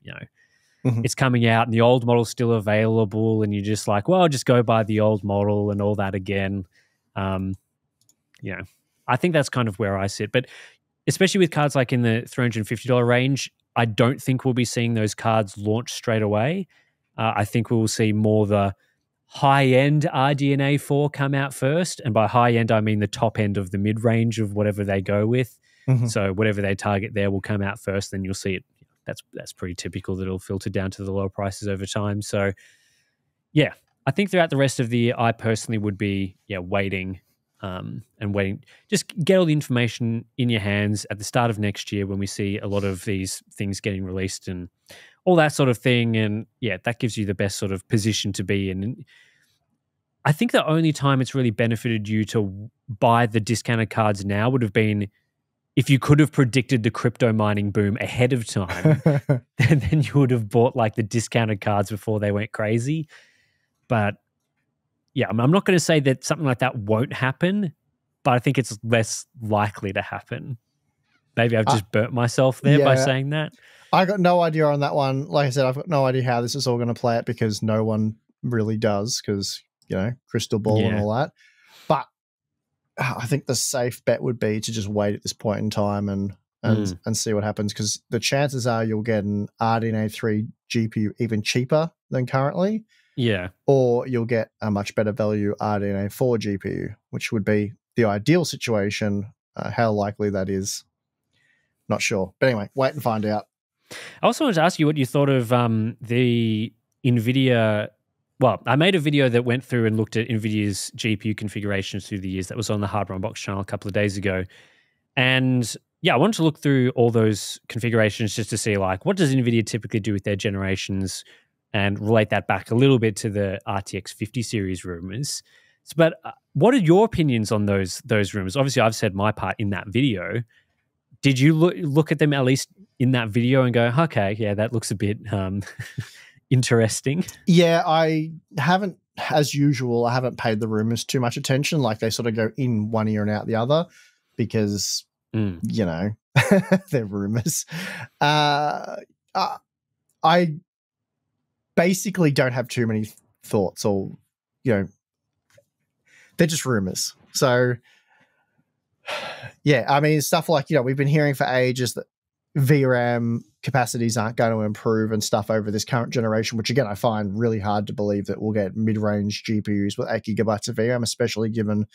it's coming out and the old model's still available and you're just like, well, I'll just go buy the old model and all that again. I think that's kind of where I sit. But especially with cards like in the $350 range, I don't think we'll be seeing those cards launch straight away. I think we will see more the high-end RDNA 4 come out first. And by high-end, I mean the top end of the mid-range of whatever they go with. So whatever they target there will come out first, then you'll see it. That's pretty typical that it'll filter down to the lower prices over time. So, yeah, I think throughout the rest of the year, I personally would be waiting and waiting. Just get all the information in your hands at the start of next year when we see a lot of these things getting released and all that sort of thing. And, that gives you the best sort of position to be in. And I think the only time it's really benefited you to buy the discounted cards now would have been if you could have predicted the crypto mining boom ahead of time, then you would have bought like the discounted cards before they went crazy. But I'm not going to say that something like that won't happen, but I think it's less likely to happen. Maybe I've just burnt myself there by saying that. I got no idea on that one. Like I said, I've got no idea how this is all going to play out because no one really does because, crystal ball and all that. But I think the safe bet would be to just wait at this point in time and see what happens because the chances are you'll get an RDNA 3 GPU even cheaper than currently. Yeah. Or you'll get a much better value RDNA 4 GPU, which would be the ideal situation. How likely that is, not sure. But anyway, wait and find out. I also wanted to ask you what you thought of the Nvidia. Well, I made a video that went through and looked at Nvidia's GPU configurations through the years. That was on the Hardware Unbox channel a couple of days ago. And yeah, I wanted to look through all those configurations just to see, like, what does Nvidia typically do with their generations and relate that back a little bit to the RTX 50 series rumors. But what are your opinions on those rumors? Obviously, I've said my part in that video. Did you look at them at least in that video and go, okay, yeah, that looks a bit interesting? Yeah, I haven't, as usual, I haven't paid the rumors too much attention. Like, they sort of go in one ear and out the other because, you know, they're rumors. I basically don't have too many thoughts, or, you know, they're just rumors. So, yeah, I mean, stuff like, you know, we've been hearing for ages that VRAM capacities aren't going to improve and stuff over this current generation, which again, I find really hard to believe that we'll get mid-range GPUs with 8 gigabytes of VRAM, especially given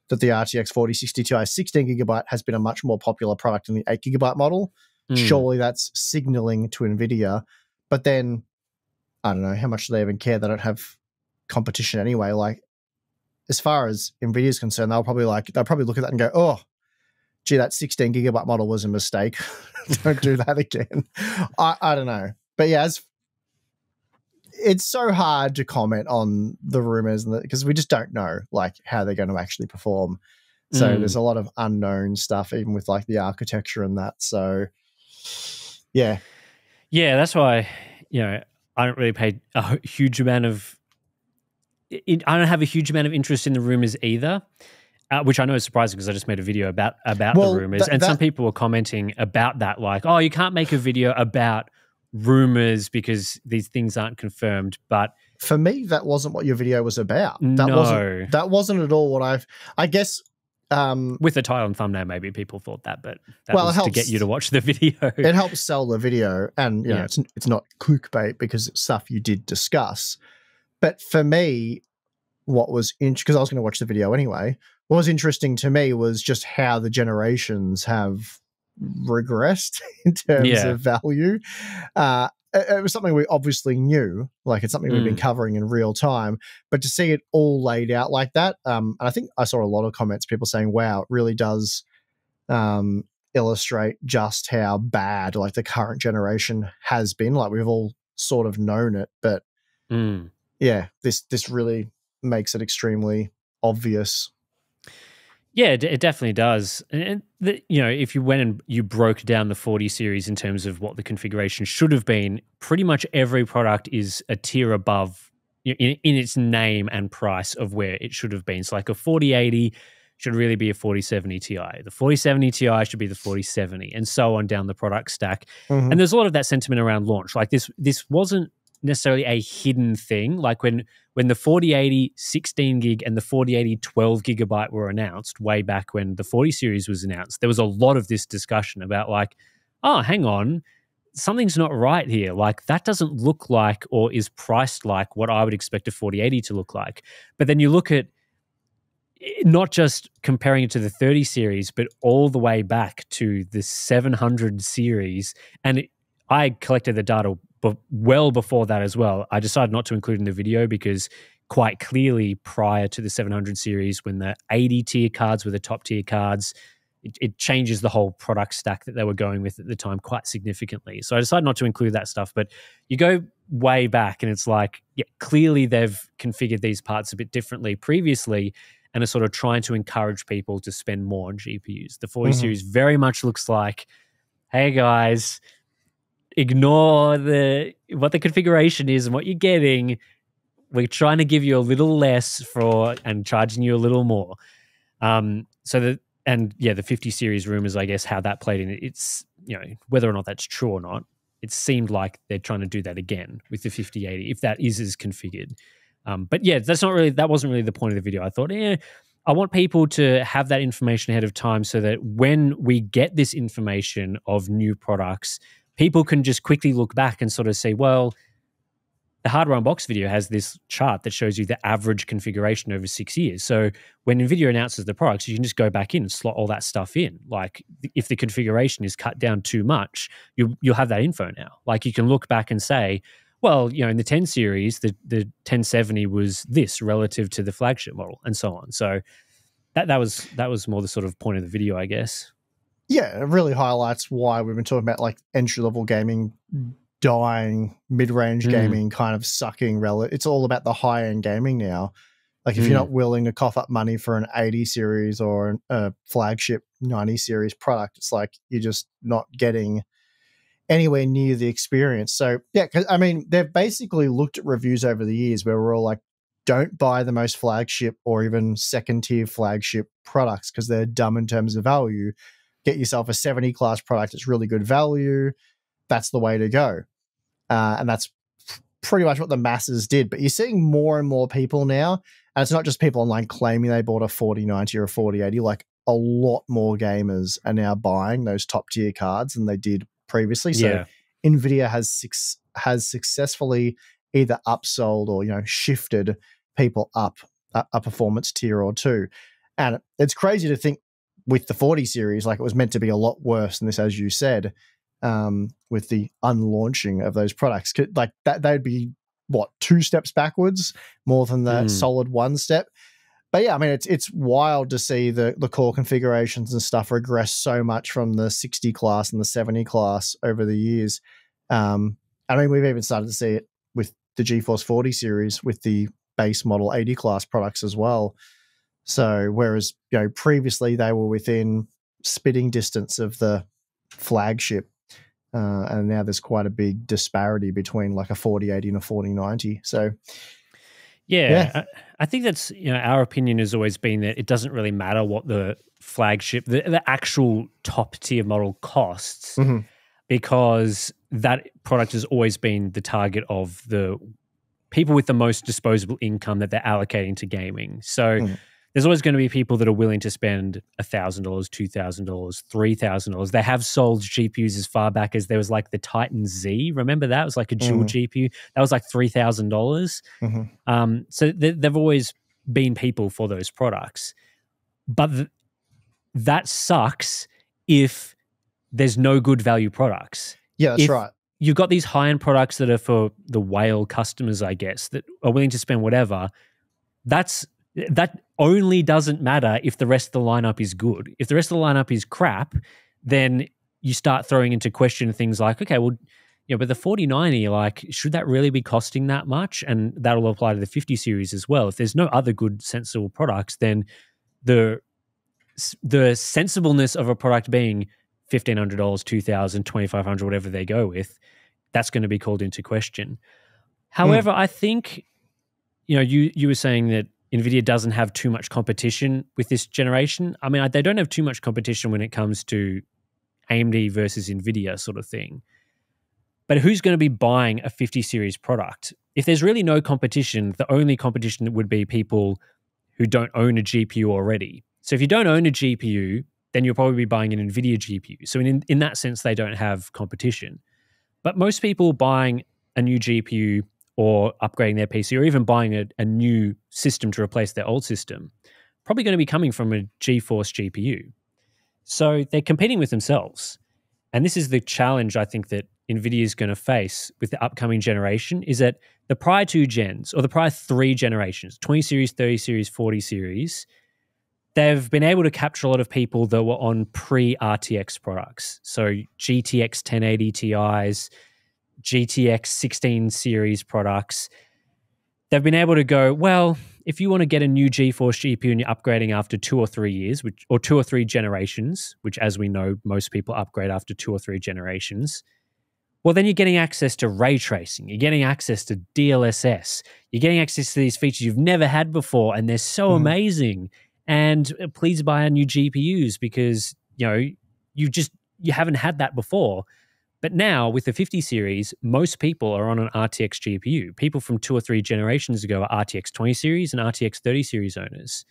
that the RTX 4060 Ti 16 gigabyte has been a much more popular product than the 8 gigabyte model. Surely that's signaling to Nvidia. But then, I don't know, how much do they even care? They don't have competition anyway. Like, as far as Nvidia is concerned, they'll probably look at that and go, oh, gee, that 16 gigabyte model was a mistake. Don't do that again. I don't know. But yeah, it's so hard to comment on the rumors because we just don't know, like, how they're going to actually perform. So there's a lot of unknown stuff, even with like the architecture and that. So yeah. Yeah, that's why, you know, I don't really pay a huge amount of I don't have a huge amount of interest in the rumors either, which I know is surprising because I just made a video about the rumors. And some people were commenting about that, like, oh, you can't make a video about rumors because these things aren't confirmed. But for me, that wasn't what your video was about. That wasn't at all what I guess. With the title and thumbnail, maybe people thought that, but that was to get you to watch the video. It helps sell the video, and you know, it's not clickbait because it's stuff you did discuss. But for me, what was because I was going to watch the video anyway, what was interesting to me was just how the generations have regressed in terms of value. It was something we obviously knew, like it's something we've been covering in real time, but to see it all laid out like that, and I think I saw a lot of comments, people saying, wow, it really does illustrate just how bad like the current generation has been. Like, we've all sort of known it, but yeah, this really makes it extremely obvious. Yeah, it definitely does. And you know, if you went and you broke down the 40 series in terms of what the configuration should have been, pretty much every product is a tier above in its name and price of where it should have been. So like a 4080 should really be a 4070 Ti. The 4070 Ti should be the 4070, and so on down the product stack. And there's a lot of that sentiment around launch. Like this wasn't necessarily a hidden thing. Like when the 4080 16 gig and the 4080 12 gigabyte were announced way back when the 40 series was announced, there was a lot of this discussion about like, oh, hang on, something's not right here. Like, that doesn't look like or is priced like what I would expect a 4080 to look like. But then you look at not just comparing it to the 30 series, but all the way back to the 700 series. And I collected the data but well before that as well. I decided not to include in the video because quite clearly prior to the 700 series, when the 80 tier cards were the top tier cards, it changes the whole product stack that they were going with at the time quite significantly. So I decided not to include that stuff. But you go way back and it's like, yeah, clearly they've configured these parts a bit differently previously and are sort of trying to encourage people to spend more on GPUs. The 40 series very much looks like, hey guys, ignore what the configuration is and what you're getting. We're trying to give you a little less and charging you a little more. The 50 series rumors, I guess, how that played in it. It's, you know, whether or not that's true or not, it seemed like they're trying to do that again with the 5080, if that is as configured. But yeah, that wasn't really the point of the video. I thought, I want people to have that information ahead of time so that when we get this information of new products, people can just quickly look back and sort of say, well, the Hardware Unboxed video has this chart that shows you the average configuration over 6 years. So when Nvidia announces the products, you can just go back in and slot all that stuff in. Like if the configuration is cut down too much, you'll have that info now. Like you can look back and say, well, in the 10 series, the 1070 was this relative to the flagship model, and so on. So that was more the sort of point of the video, I guess. Yeah, it really highlights why we've been talking about like entry-level gaming dying, mid-range gaming kind of sucking. It's all about the high-end gaming now. Like if you're not willing to cough up money for an 80 series or a flagship 90 series product, it's like you're just not getting anywhere near the experience. So yeah, I mean, they've basically looked at reviews over the years where we're all like, don't buy the most flagship or even second-tier flagship products because they're dumb in terms of value. Get yourself a 70 class product that's really good value. That's the way to go. And that's pretty much what the masses did. But you're seeing more and more people now, and it's not just people online claiming they bought a 4090 or a 4080. Like a lot more gamers are now buying those top tier cards than they did previously. So Nvidia has successfully either upsold or shifted people up a performance tier or two. And it's crazy to think with the 40 series, like it was meant to be a lot worse than this, as you said. With the unlaunching of those products, like they'd be what, 2 steps backwards more than the solid 1 step. But yeah, I mean, it's wild to see the core configurations and stuff regress so much from the 60 class and the 70 class over the years. I mean, we've even started to see it with the GeForce 40 series with the base model 80 class products as well. So whereas previously they were within spitting distance of the flagship, and now there's quite a big disparity between like a 4080 and a 4090. So yeah. I think that's our opinion has always been that it doesn't really matter what the flagship, the actual top tier model costs, because that product has always been the target of the people with the most disposable income that they're allocating to gaming. So there's always going to be people that are willing to spend $1,000, $2,000, $3,000. They have sold GPUs as far back as there was like the Titan Z. Remember that? It was like a dual GPU. That was like $3,000. So they've always been people for those products. But that sucks if there's no good value products. Yeah, that's right. You've got these high-end products that are for the whale customers, I guess, that are willing to spend whatever. That only doesn't matter if the rest of the lineup is good. If the rest of the lineup is crap, then you start throwing into question things like, okay, well, but the 4090, like, should that really be costing that much? And that'll apply to the 50 series as well. If there's no other good, sensible products, then the sensibleness of a product being $1,500, $2,000, $2,500, whatever they go with, that's going to be called into question. However, I think, you were saying that Nvidia doesn't have too much competition with this generation. I mean, they don't have too much competition when it comes to AMD versus Nvidia sort of thing. But who's going to be buying a 50 series product? If there's really no competition, the only competition would be people who don't own a GPU already. So if you don't own a GPU, then you'll probably be buying an Nvidia GPU. So in that sense, they don't have competition. But most people buying a new GPU or upgrading their PC or even buying a new system to replace their old system, probably going to be coming from a GeForce GPU. So they're competing with themselves. And this is the challenge I think that NVIDIA is going to face with the upcoming generation, is that the prior 2 gens, or the prior 3 generations, 20 series, 30 series, 40 series, they've been able to capture a lot of people that were on pre-RTX products. So GTX 1080 Ti's, GTX 16 series products. They've been able to go, well, if you want to get a new GeForce GPU and you're upgrading after 2 or 3 years, or 2 or 3 generations, which as we know, most people upgrade after 2 or 3 generations, well, then you're getting access to ray tracing. You're getting access to DLSS. You're getting access to these features you've never had before, and they're so amazing. And please buy our new GPUs because, you haven't had that before. But now with the 50 series, most people are on an RTX GPU. People from 2 or 3 generations ago are RTX 20 series and RTX 30 series owners.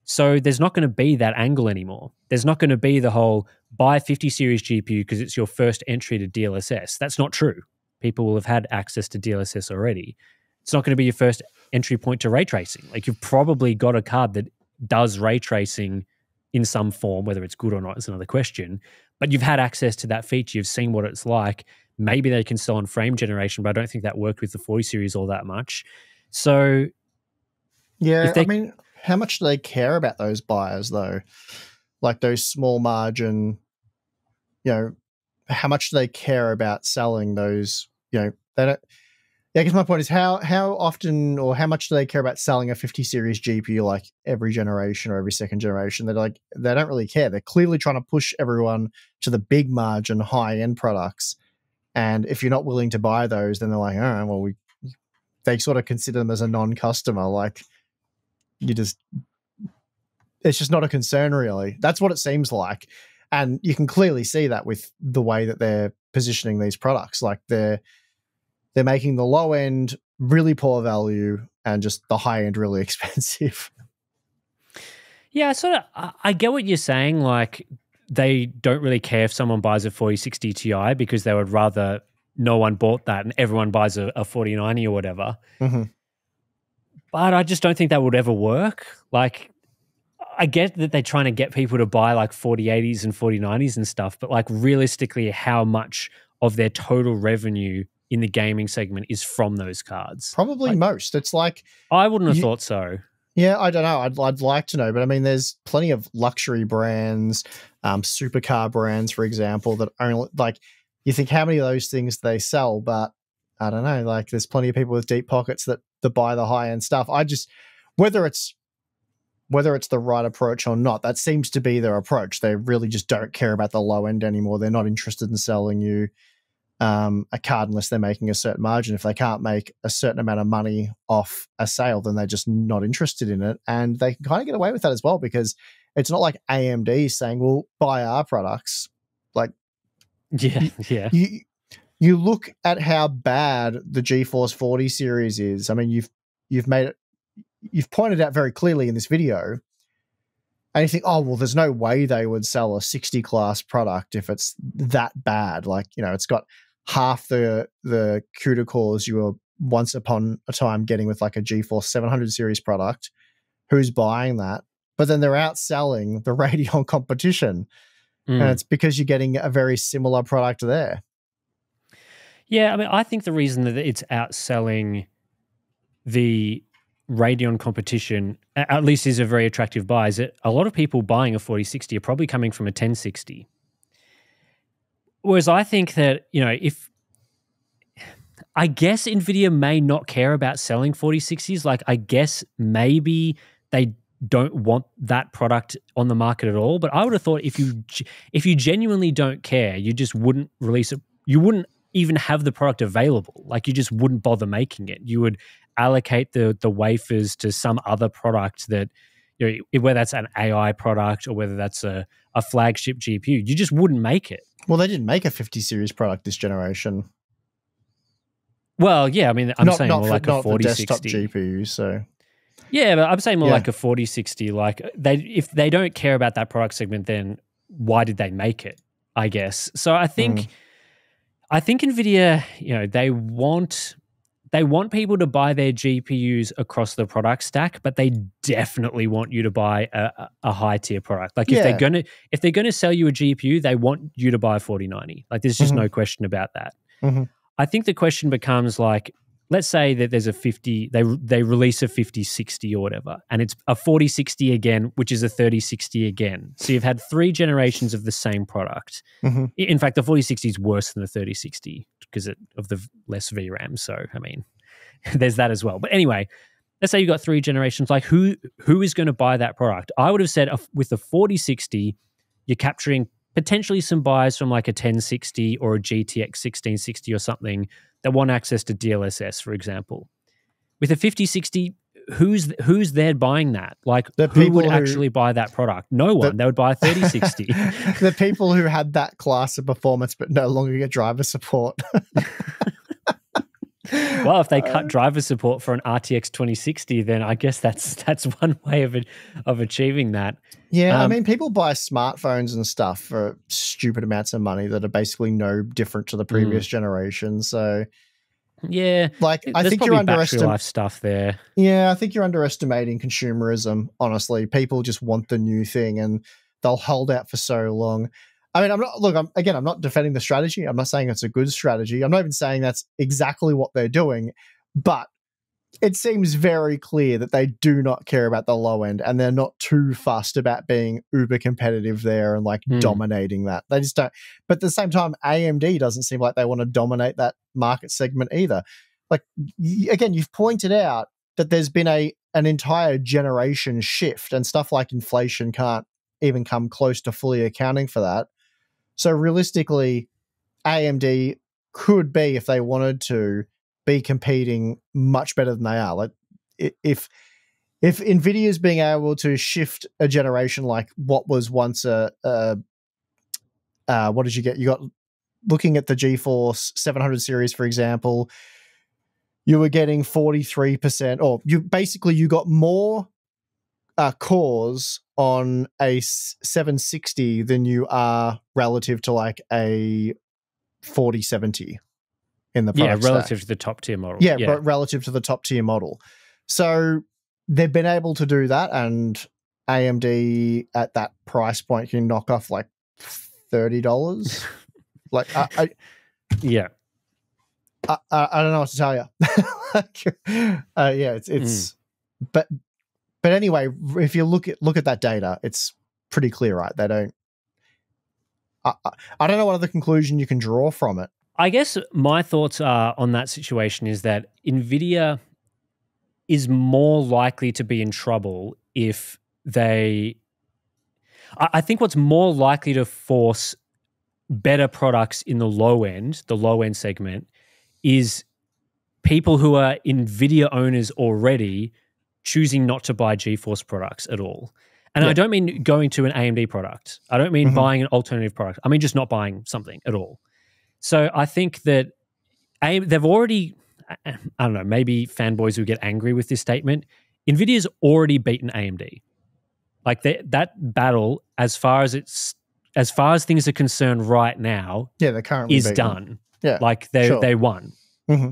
So there's not going to be that angle anymore. There's not going to be the whole buy 50 series GPU because it's your first entry to DLSS. That's not true. people will have had access to DLSS already. It's not going to be your first entry point to ray tracing. Like, you've probably got a card that does ray tracing in some form. Whether it's good or not is another question. But you've had access to that feature. You've seen what it's like. Maybe they can sell on frame generation, but I don't think that worked with the 40 series all that much. So, yeah, I mean, how much do they care about those buyers, though? Like those small margin, how much do they care about selling those? They don't. Yeah, I guess my point is how often or how much do they care about selling a 50 series GPU like every generation or every second generation? They're like, they don't really care. They're clearly trying to push everyone to the big margin, high end products. And if you're not willing to buy those, then they're like, oh, well, they sort of consider them as a non-customer. Like, it's just not a concern, really. That's what it seems like. And you can clearly see that with the way that they're positioning these products. Like, they're making the low end really poor value and just the high end really expensive. Yeah, I get what you're saying. Like, they don't really care if someone buys a 4060 Ti because they would rather no one bought that and everyone buys a 4090 or whatever. Mm-hmm. But I just don't think that would ever work. Like, I get that they're trying to get people to buy like 4080s and 4090s and stuff, but like, realistically, how much of their total revenue in the gaming segment is from those cards? Probably most. It's like, I wouldn't have thought so. Yeah, I don't know. I'd like to know, but I mean, there's plenty of luxury brands, supercar brands, for example, that only, like, you think how many of those things they sell, but I don't know. Like, there's plenty of people with deep pockets that buy the high end stuff. I just, whether it's the right approach or not, that seems to be their approach. They really just don't care about the low end anymore. They're not interested in selling you a card unless they're making a certain margin. If they can't make a certain amount of money off a sale, then they're just not interested in it. And they can kind of get away with that as well, because it's not like AMD saying, well, buy our products. Like, yeah. You look at how bad the GeForce 40 series is. I mean, you've pointed out very clearly in this video, and you think, oh, well, there's no way they would sell a 60 class product if it's that bad. Like, it's got half the CUDA cores you were once upon a time getting with like a GeForce 700 series product. Who's buying that? But then they're outselling the Radeon competition. And it's because you're getting a very similar product there. Yeah, I mean, I think the reason that it's outselling the Radeon competition, at least, is a very attractive buy, is that a lot of people buying a 4060 are probably coming from a 1060. Whereas I think that, I guess Nvidia may not care about selling 4060s. Like, I guess maybe they don't want that product on the market at all. But I would have thought if you genuinely don't care, you just wouldn't release it. You wouldn't even have the product available. Like, you just wouldn't bother making it. You would allocate the wafers to some other product that, whether that's an AI product or whether that's a flagship GPU, you just wouldn't make it. Well, they didn't make a 50 series product this generation. Well, yeah, I mean, I'm saying more like a 4060 desktop GPU. So yeah, but I'm saying more like a 4060. Like, if they don't care about that product segment, then why did they make it? I guess. So I think Nvidia, they want people to buy their GPUs across the product stack, but they definitely want you to buy a high tier product. Like, if they're gonna sell you a GPU, they want you to buy a 4090. Like, there's just no question about that. Mm-hmm. I think the question becomes, like, let's say that there's a 50, they release a 5060 or whatever, and it's a 4060 again, which is a 3060 again. So you've had 3 generations of the same product. Mm-hmm. In fact, the 4060 is worse than the 3060 because of the less VRAM. So, I mean, there's that as well. But anyway, let's say you've got 3 generations. Like, who is going to buy that product? I would have said with the 4060, you're capturing potentially some buyers from like a 1060 or a GTX 1660 or something that want access to DLSS, for example. With a 5060, who's there buying that? Like, who would actually buy that product? No one. They would buy a 3060. The people who had that class of performance but no longer get driver support. Well, if they cut driver support for an RTX 2060, then I guess that's one way of achieving that. Yeah, I mean, people buy smartphones and stuff for stupid amounts of money that are basically no different to the previous generation. So, yeah, like, I there's think probably battery life stuff there. Yeah, I think you're underestimating consumerism. Honestly, people just want the new thing, and they'll hold out for so long. I mean, I'm not defending the strategy. I'm not saying it's a good strategy. I'm not even saying that's exactly what they're doing, but it seems very clear that they do not care about the low end, and they're not too fussed about being uber competitive there and like dominating that. They just don't. But at the same time, AMD doesn't seem like they want to dominate that market segment either. Like, again, you've pointed out that there's been an entire generation shift, and stuff like inflation can't even come close to fully accounting for that. So realistically, AMD could be, if they wanted to, be competing much better than they are. Like, if Nvidia's being able to shift a generation like what was once what did you get? You got, looking at the GeForce 700 series, for example, you were getting 43%, or you got more cores on a 760 than you are relative to like a 4070 in the product relative stack. to the top tier model. Yeah, but relative to the top tier model. So they've been able to do that, and AMD at that price point can knock off like $30. Like, yeah. I don't know what to tell you. Yeah, it's but anyway, if you look at that data, it's pretty clear, right? They don't. I don't know what other conclusion you can draw from it. I guess my thoughts are on that situation is that Nvidia is more likely to be in trouble if they. I think what's more likely to force better products in the low end segment, is people who are Nvidia owners already choosing not to buy GeForce products at all. And I don't mean going to an AMD product. I don't mean buying an alternative product. I mean just not buying something at all. So I think that they've already, I don't know, maybe fanboys will get angry with this statement. Nvidia's already beaten AMD. Like that battle, as far as things are concerned right now, they're currently is beaten. done. Yeah, like they won.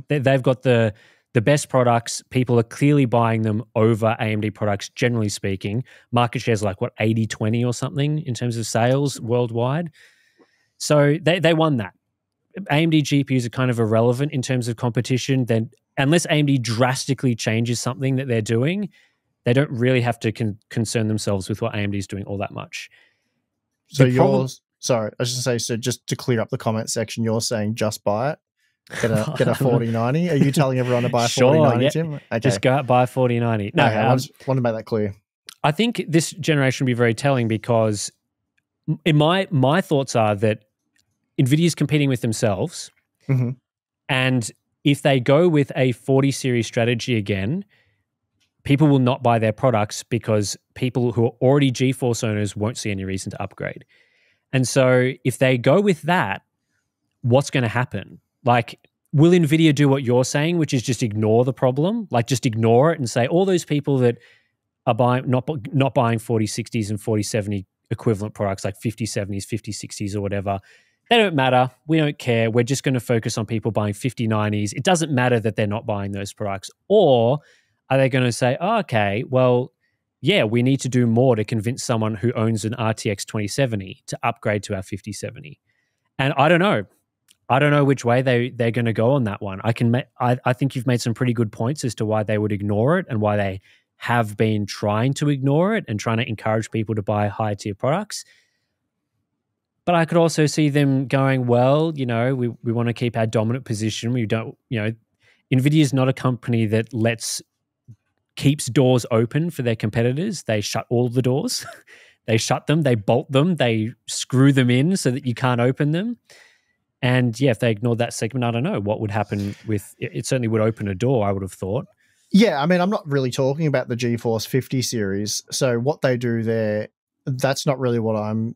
They've got the best products. People are clearly buying them over AMD products, generally speaking. Market share's like, what, 80-20 or something in terms of sales worldwide. So they won that. AMD GPUs are kind of irrelevant in terms of competition. Then, unless AMD drastically changes something that they're doing, they don't really have to concern themselves with what AMD is doing all that much. So sorry, I was just going to say, so just to clear up the comment section, you're saying just buy it? Get a 4090? Are you telling everyone to buy a 4090, Tim? Okay. Just go out, buy a 4090. No, okay, I just want to make that clear. I think this generation will be very telling because my thoughts are that NVIDIA's competing with themselves. And if they go with a 40 series strategy again, people will not buy their products because people who are already GeForce owners won't see any reason to upgrade. And so if they go with that, what's going to happen? Like, will NVIDIA do what you're saying, which is just ignore the problem? Like, just ignore it and say, all those people that are not buying 4060s and 4070 equivalent products, like 5070s, 5060s or whatever, they don't matter. We don't care. We're just going to focus on people buying 5090s. It doesn't matter that they're not buying those products. Or are they going to say, oh, okay, well, yeah, we need to do more to convince someone who owns an RTX 2070 to upgrade to our 5070? And I don't know. I don't know which way they're going to go on that one. I think you've made some pretty good points as to why they would ignore it and why they have been trying to ignore it and trying to encourage people to buy higher tier products. But I could also see them going, well, you know, we want to keep our dominant position. We don't, you know, NVIDIA is not a company that keeps doors open for their competitors. They shut all the doors. They shut them, they bolt them, they screw them in so that you can't open them. And yeah, if they ignored that segment, I don't know what would happen with it. It certainly would open a door, I would have thought. Yeah, I mean, I'm not really talking about the GeForce 50 series. So what they do there, that's not really what I'm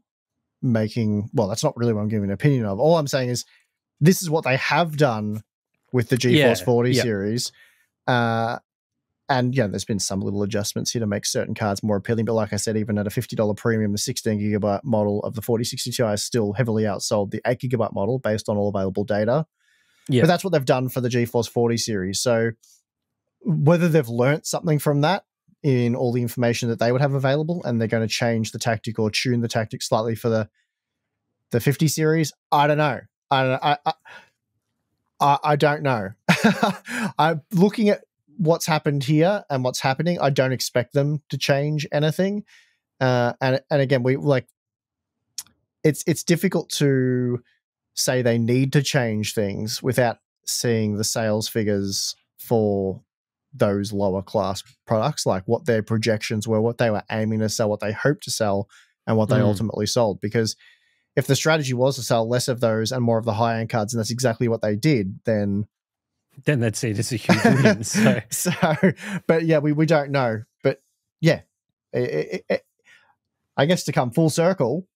that's not really what I'm giving an opinion of. All I'm saying is this is what they have done with the GeForce 40 series. And there's been some little adjustments here to make certain cards more appealing. But like I said, even at a $50 premium, the 16 gigabyte model of the 4060 Ti is still heavily outsold the 8 gigabyte model based on all available data. Yeah. But that's what they've done for the GeForce 40 series. So whether they've learnt something from that in all the information that they would have available, and they're going to change the tactic or tune the tactic slightly for the 50 series, I don't know. I don't know. I'm looking at what's happened here and what's happening. I don't expect them to change anything. And again, it's difficult to say they need to change things without seeing the sales figures for those lower class products, like what their projections were, what they were aiming to sell, what they hoped to sell, and what they ultimately sold. Because if the strategy was to sell less of those and more of the high-end cards, and that's exactly what they did, then they'd see it as a huge win. So, but yeah, we don't know. But yeah, I guess to come full circle,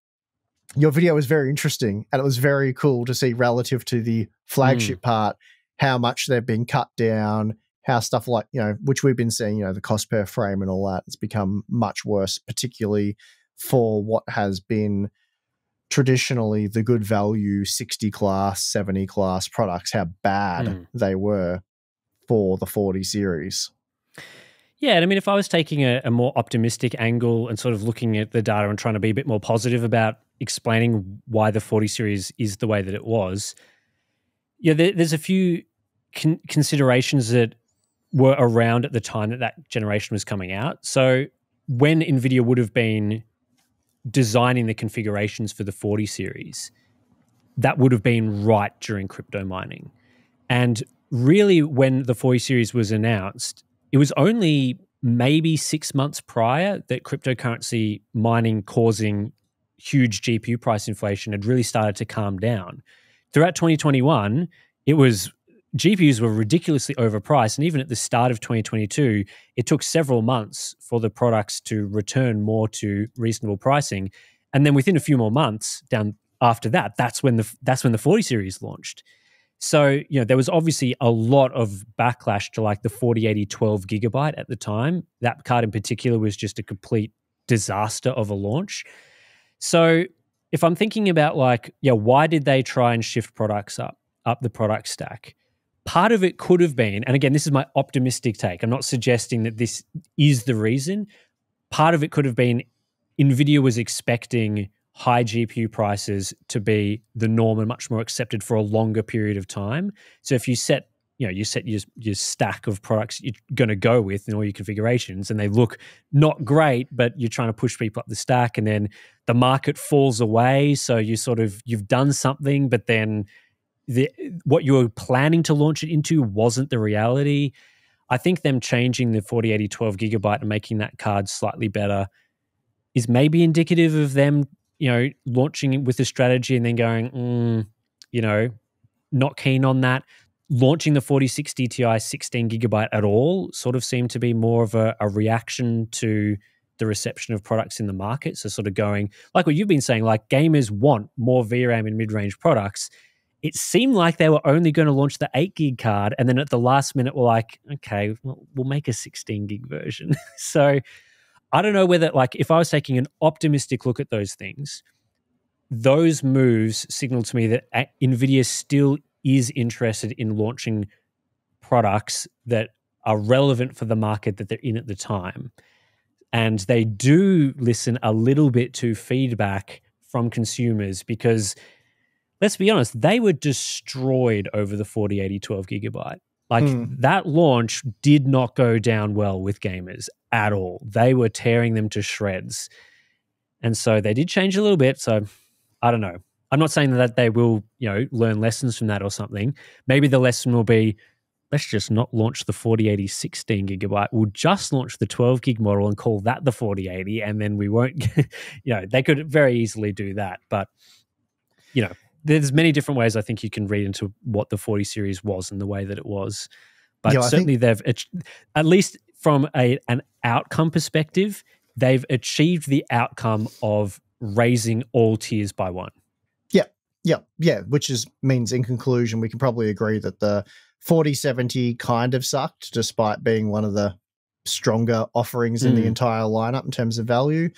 your video was very interesting, and it was very cool to see relative to the flagship part how much they've been cut down, how stuff like, which we've been seeing, the cost per frame and all that, it's become much worse, particularly for what has been traditionally the good value 60 class, 70 class products, how bad they were for the 40 series. Yeah, and I mean, if I was taking a more optimistic angle and sort of looking at the data and trying to be a bit more positive about explaining why the 40 series is the way that it was, there's a few considerations that were around at the time that generation was coming out. So when Nvidia would have been designing the configurations for the 40 series, that would have been right during crypto mining. And really, when the 40 series was announced, it was only maybe 6 months prior that cryptocurrency mining causing huge GPU price inflation had really started to calm down. Throughout 2021, GPUs were ridiculously overpriced. And even at the start of 2022, it took several months for the products to return more to reasonable pricing. And then within a few more months down after that, that's when the 40 series launched. So, there was obviously a lot of backlash to like the 4080 12 gigabyte at the time. That card in particular was just a complete disaster of a launch. So if I'm thinking about why did they try and shift products up the product stack? Part of it could have been, and again, this is my optimistic take, I'm not suggesting that this is the reason. Part of it could have been Nvidia was expecting high GPU prices to be the norm and much more accepted for a longer period of time. So if you set your stack of products you're going to go with in all your configurations, and they look not great, but you're trying to push people up the stack, and then the market falls away. So you've done something, but then what you were planning to launch it into wasn't the reality. I think them changing the 4080 12 gigabyte and making that card slightly better is maybe indicative of them, launching it with a strategy and then going, not keen on that. Launching the 4060 Ti 16 gigabyte at all sort of seemed to be more of a reaction to the reception of products in the market. So sort of going, like what you've been saying, like gamers want more VRAM in mid-range products. It seemed like they were only going to launch the 8 gig card, and then at the last minute were like, okay, well, we'll make a 16 gig version. So I don't know whether, if I was taking an optimistic look at those things, those moves signal to me that Nvidia still is interested in launching products that are relevant for the market that they're in at the time. And they do listen a little bit to feedback from consumers, because let's be honest, they were destroyed over the 4080 12 gigabyte. That launch did not go down well with gamers at all. They were tearing them to shreds. And so they did change a little bit. So I don't know. I'm not saying that they will, learn lessons from that or something. Maybe the lesson will be, let's just not launch the 4080 16 gigabyte. We'll just launch the 12 gig model and call that the 4080. And then we won't, they could very easily do that. But, there's many different ways I think you can read into what the 40 series was and the way that it was. But certainly they've, at least from an outcome perspective, they've achieved the outcome of raising all tiers by one. Yeah. Which means in conclusion, we can probably agree that the 4070 kind of sucked, despite being one of the stronger offerings in the entire lineup in terms of value.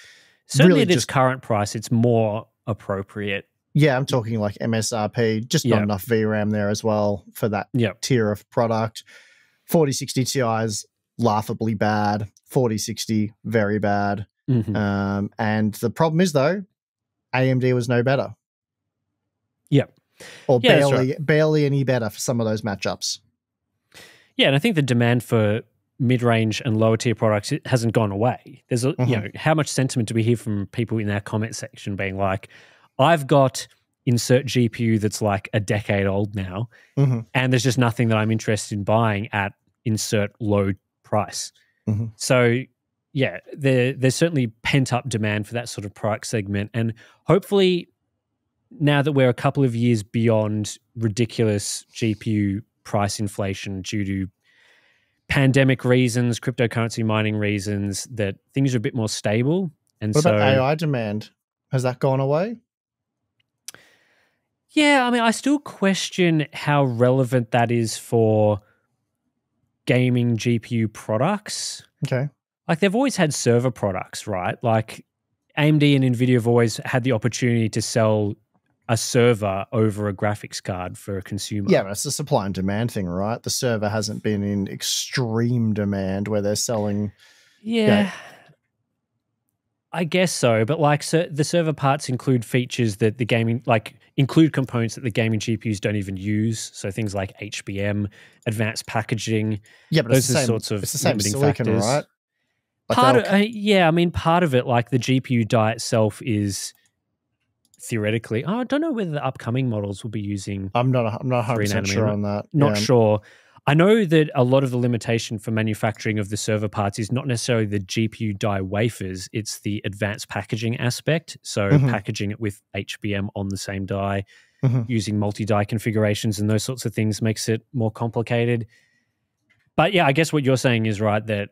Certainly Really at its just current price, it's more appropriate. Yeah, I'm talking like MSRP, just not enough VRAM there as well for that tier of product. 4060 Ti is laughably bad. 4060, very bad. And the problem is, though, AMD was no better. Yep. Or barely any better for some of those matchups. Yeah, and I think the demand for mid-range and lower tier products, it hasn't gone away. There's you know, how much sentiment do we hear from people in our comment section being like, I've got insert GPU that's like a decade old now, and there's just nothing that I'm interested in buying at insert low price. So yeah, there's certainly pent-up demand for that sort of product segment, and hopefully now that we're a couple of years beyond ridiculous GPU price inflation due to pandemic reasons, cryptocurrency mining reasons, that things are a bit more stable. And what about AI demand? Has that gone away? Yeah, I mean, I still question how relevant that is for gaming GPU products. Okay. Like, they've always had server products, right? Like, AMD and Nvidia have always had the opportunity to sell a server over a graphics card for a consumer. Yeah, but it's a supply and demand thing, right? The server hasn't been in extreme demand where they're selling. Yeah, I guess so. But like, the server parts include features that the gaming, like, include components that the gaming GPUs don't even use. So things like HBM, advanced packaging. Yeah, but those it's are sorts of it's the same limiting silicon, factors. right? Like part of, I mean, part of it, like the GPU die itself is theoretically, I don't know whether the upcoming models will be using. I'm not 100% sure on that. Not sure. I know that a lot of the limitation for manufacturing of the server parts is not necessarily the GPU die wafers, it's the advanced packaging aspect. So packaging it with HBM on the same die, using multi-die configurations and those sorts of things makes it more complicated. But yeah, I guess what you're saying is right, that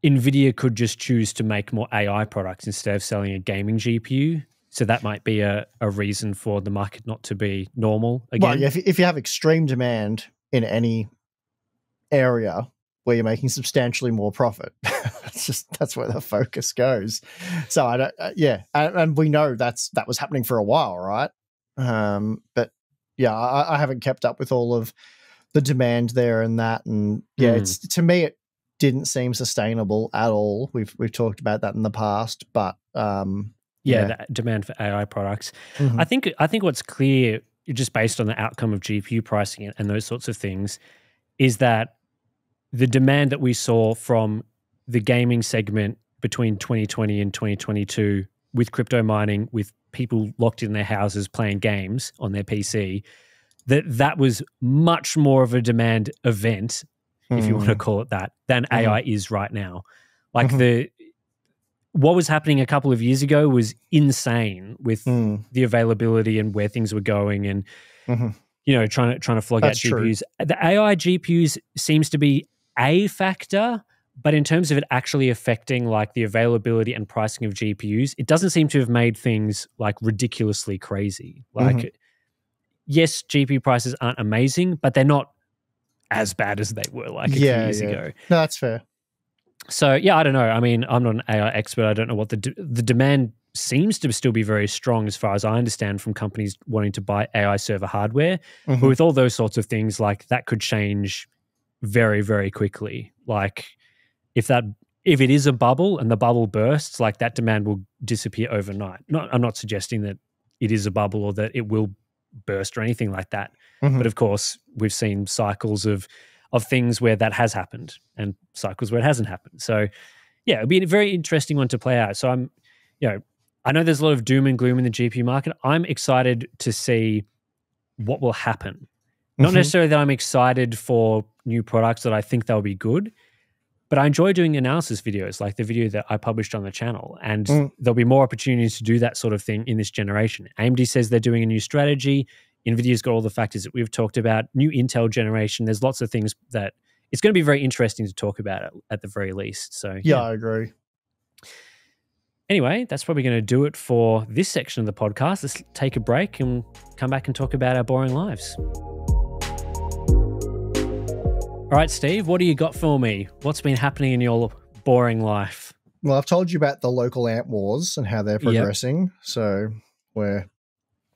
Nvidia could just choose to make more AI products instead of selling a gaming GPU. So that might be a reason for the market not to be normal again. Well, if you have extreme demand in any area where you're making substantially more profit, that's where the focus goes. So I don't, and we know that was happening for a while, right? But yeah, I haven't kept up with all of the demand there and that, and it's, to me it didn't seem sustainable at all. We've talked about that in the past, but the demand for AI products. I think what's clear, just based on the outcome of GPU pricing and those sorts of things, is that the demand that we saw from the gaming segment between 2020 and 2022 with crypto mining, with people locked in their houses playing games on their PC, that was much more of a demand event, if you want to call it that, than AI is right now. Like what was happening a couple of years ago was insane with the availability and where things were going, and you know, trying to flog out GPUs. The AI GPUs seems to be a factor, but in terms of it actually affecting like the availability and pricing of GPUs, it doesn't seem to have made things like ridiculously crazy. Like, yes, GPU prices aren't amazing, but they're not as bad as they were like a few years ago. No, that's fair. So yeah, I don't know. I mean, I'm not an AI expert. I don't know what the demand seems to still be very strong as far as I understand from companies wanting to buy AI server hardware. But with all those sorts of things, like that could change very, very quickly. Like if it is a bubble and the bubble bursts, like that demand will disappear overnight. I'm not suggesting that it is a bubble or that it will burst or anything like that. But of course, we've seen cycles of things where that has happened and cycles where it hasn't happened. So yeah, it'd be a very interesting one to play out. So I know there's a lot of doom and gloom in the GPU market. I'm excited to see what will happen. Not necessarily that I'm excited for new products that I think they'll be good, but I enjoy doing analysis videos like the video that I published on the channel, and there'll be more opportunities to do that sort of thing in this generation. AMD says they're doing a new strategy. Nvidia's got all the factors that we've talked about. New Intel generation. There's lots of things that it's going to be very interesting to talk about at the very least. So yeah, I agree. Anyway, that's probably going to do it for this section of the podcast. Let's take a break and come back and talk about our boring lives. All right, Steve, what do you got for me? What's been happening in your boring life? Well, I've told you about the local ant wars and how they're progressing. So we're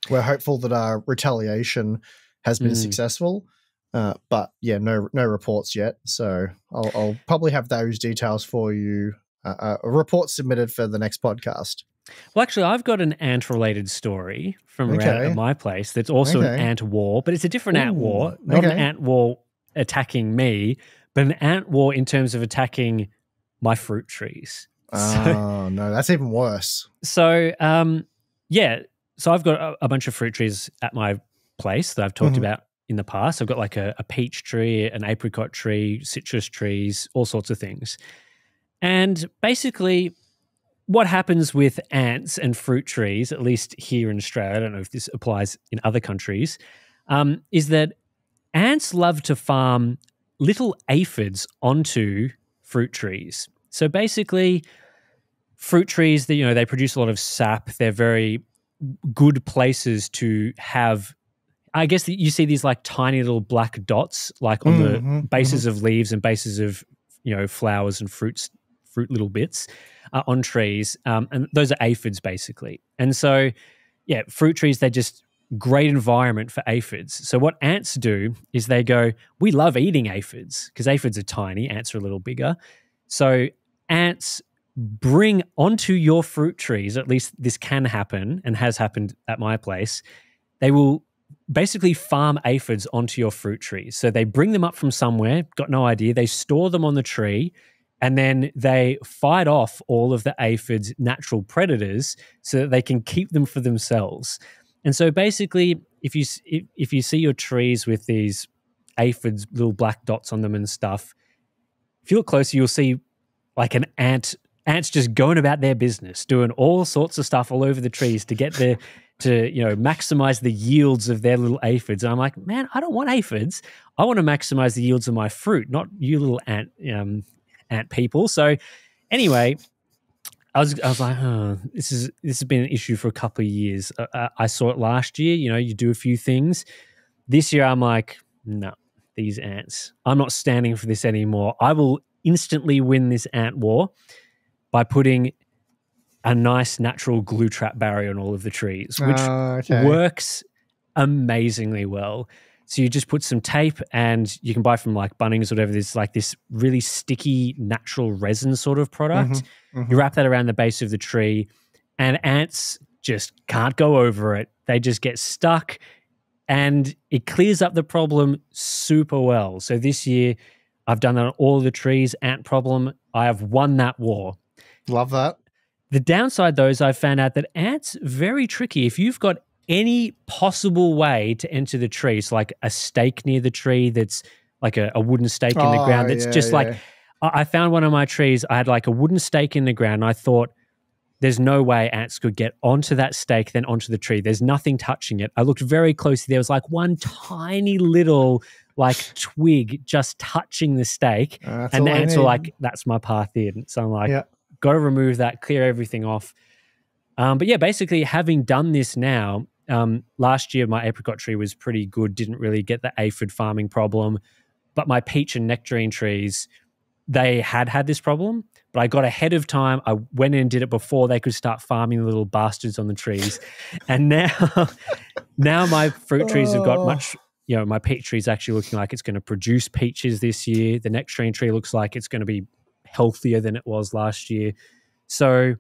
hopeful that our retaliation has been successful. But yeah, no reports yet. So I'll probably have those details for you. A report submitted for the next podcast. Well, actually, I've got an ant-related story from around at my place that's also an ant war, but it's a different ant war. Not an ant war attacking me, but an ant war in terms of attacking my fruit trees. Oh, no, that's even worse. So, so I've got a bunch of fruit trees at my place that I've talked about in the past. I've got like a peach tree, an apricot tree, citrus trees, all sorts of things. And basically, what happens with ants and fruit trees, at least here in Australia, I don't know if this applies in other countries, is that ants love to farm little aphids onto fruit trees. So basically, fruit trees, they produce a lot of sap. They're very good places to have. I guess you see these like tiny little black dots, like on the bases of leaves and bases of flowers and fruit little bits on trees, and those are aphids basically. And so, yeah, fruit trees, they're just great environment for aphids. So what ants do is they go, we love eating aphids because aphids are tiny, ants are a little bigger. So ants bring onto your fruit trees, at least this can happen and has happened at my place, they will basically farm aphids onto your fruit trees. So they bring them up from somewhere, got no idea, they store them on the tree, and then they fight off all of the aphids' natural predators so that they can keep them for themselves. And so basically, if you see your trees with these aphids, little black dots on them and stuff, if you look closer, you'll see like ants just going about their business, doing all sorts of stuff all over the trees to get to maximize the yields of their little aphids. And I'm like, man, I don't want aphids. I want to maximize the yields of my fruit, not you little ant people. So anyway, I was like, oh, this has been an issue for a couple of years. I saw it last year. You do a few things. This year, I'm like, no, these ants. I'm not standing for this anymore. I will instantly win this ant war by putting a nice natural glue trap barrier on all of the trees, which works amazingly well. So you just put some tape, and you can buy from like Bunnings or whatever. There's like this really sticky natural resin sort of product. You wrap that around the base of the tree, and ants just can't go over it. They just get stuck, and it clears up the problem super well. So this year, I've done that on all the trees. Ant problem, I have won that war. Love that. The downside, though, is I've found out that ants very tricky. If you've got any possible way to enter the tree, so like a stake near the tree that's like a wooden stake in the ground that's like, I found one of my trees, I had like a wooden stake in the ground, and I thought, there's no way ants could get onto that stake, then onto the tree. There's nothing touching it. I looked very closely. There was like one tiny little like twig just touching the stake. And the ants were like, that's my path in. So I'm like, got to remove that, clear everything off. But yeah, basically having done this now, last year my apricot tree was pretty good, didn't really get the aphid farming problem. But my peach and nectarine trees, they had this problem. But I got ahead of time. I went in and did it before they could start farming the little bastards on the trees. And now my fruit trees have got much, my peach tree is actually looking like it's going to produce peaches this year. The nectarine tree looks like it's going to be healthier than it was last year. So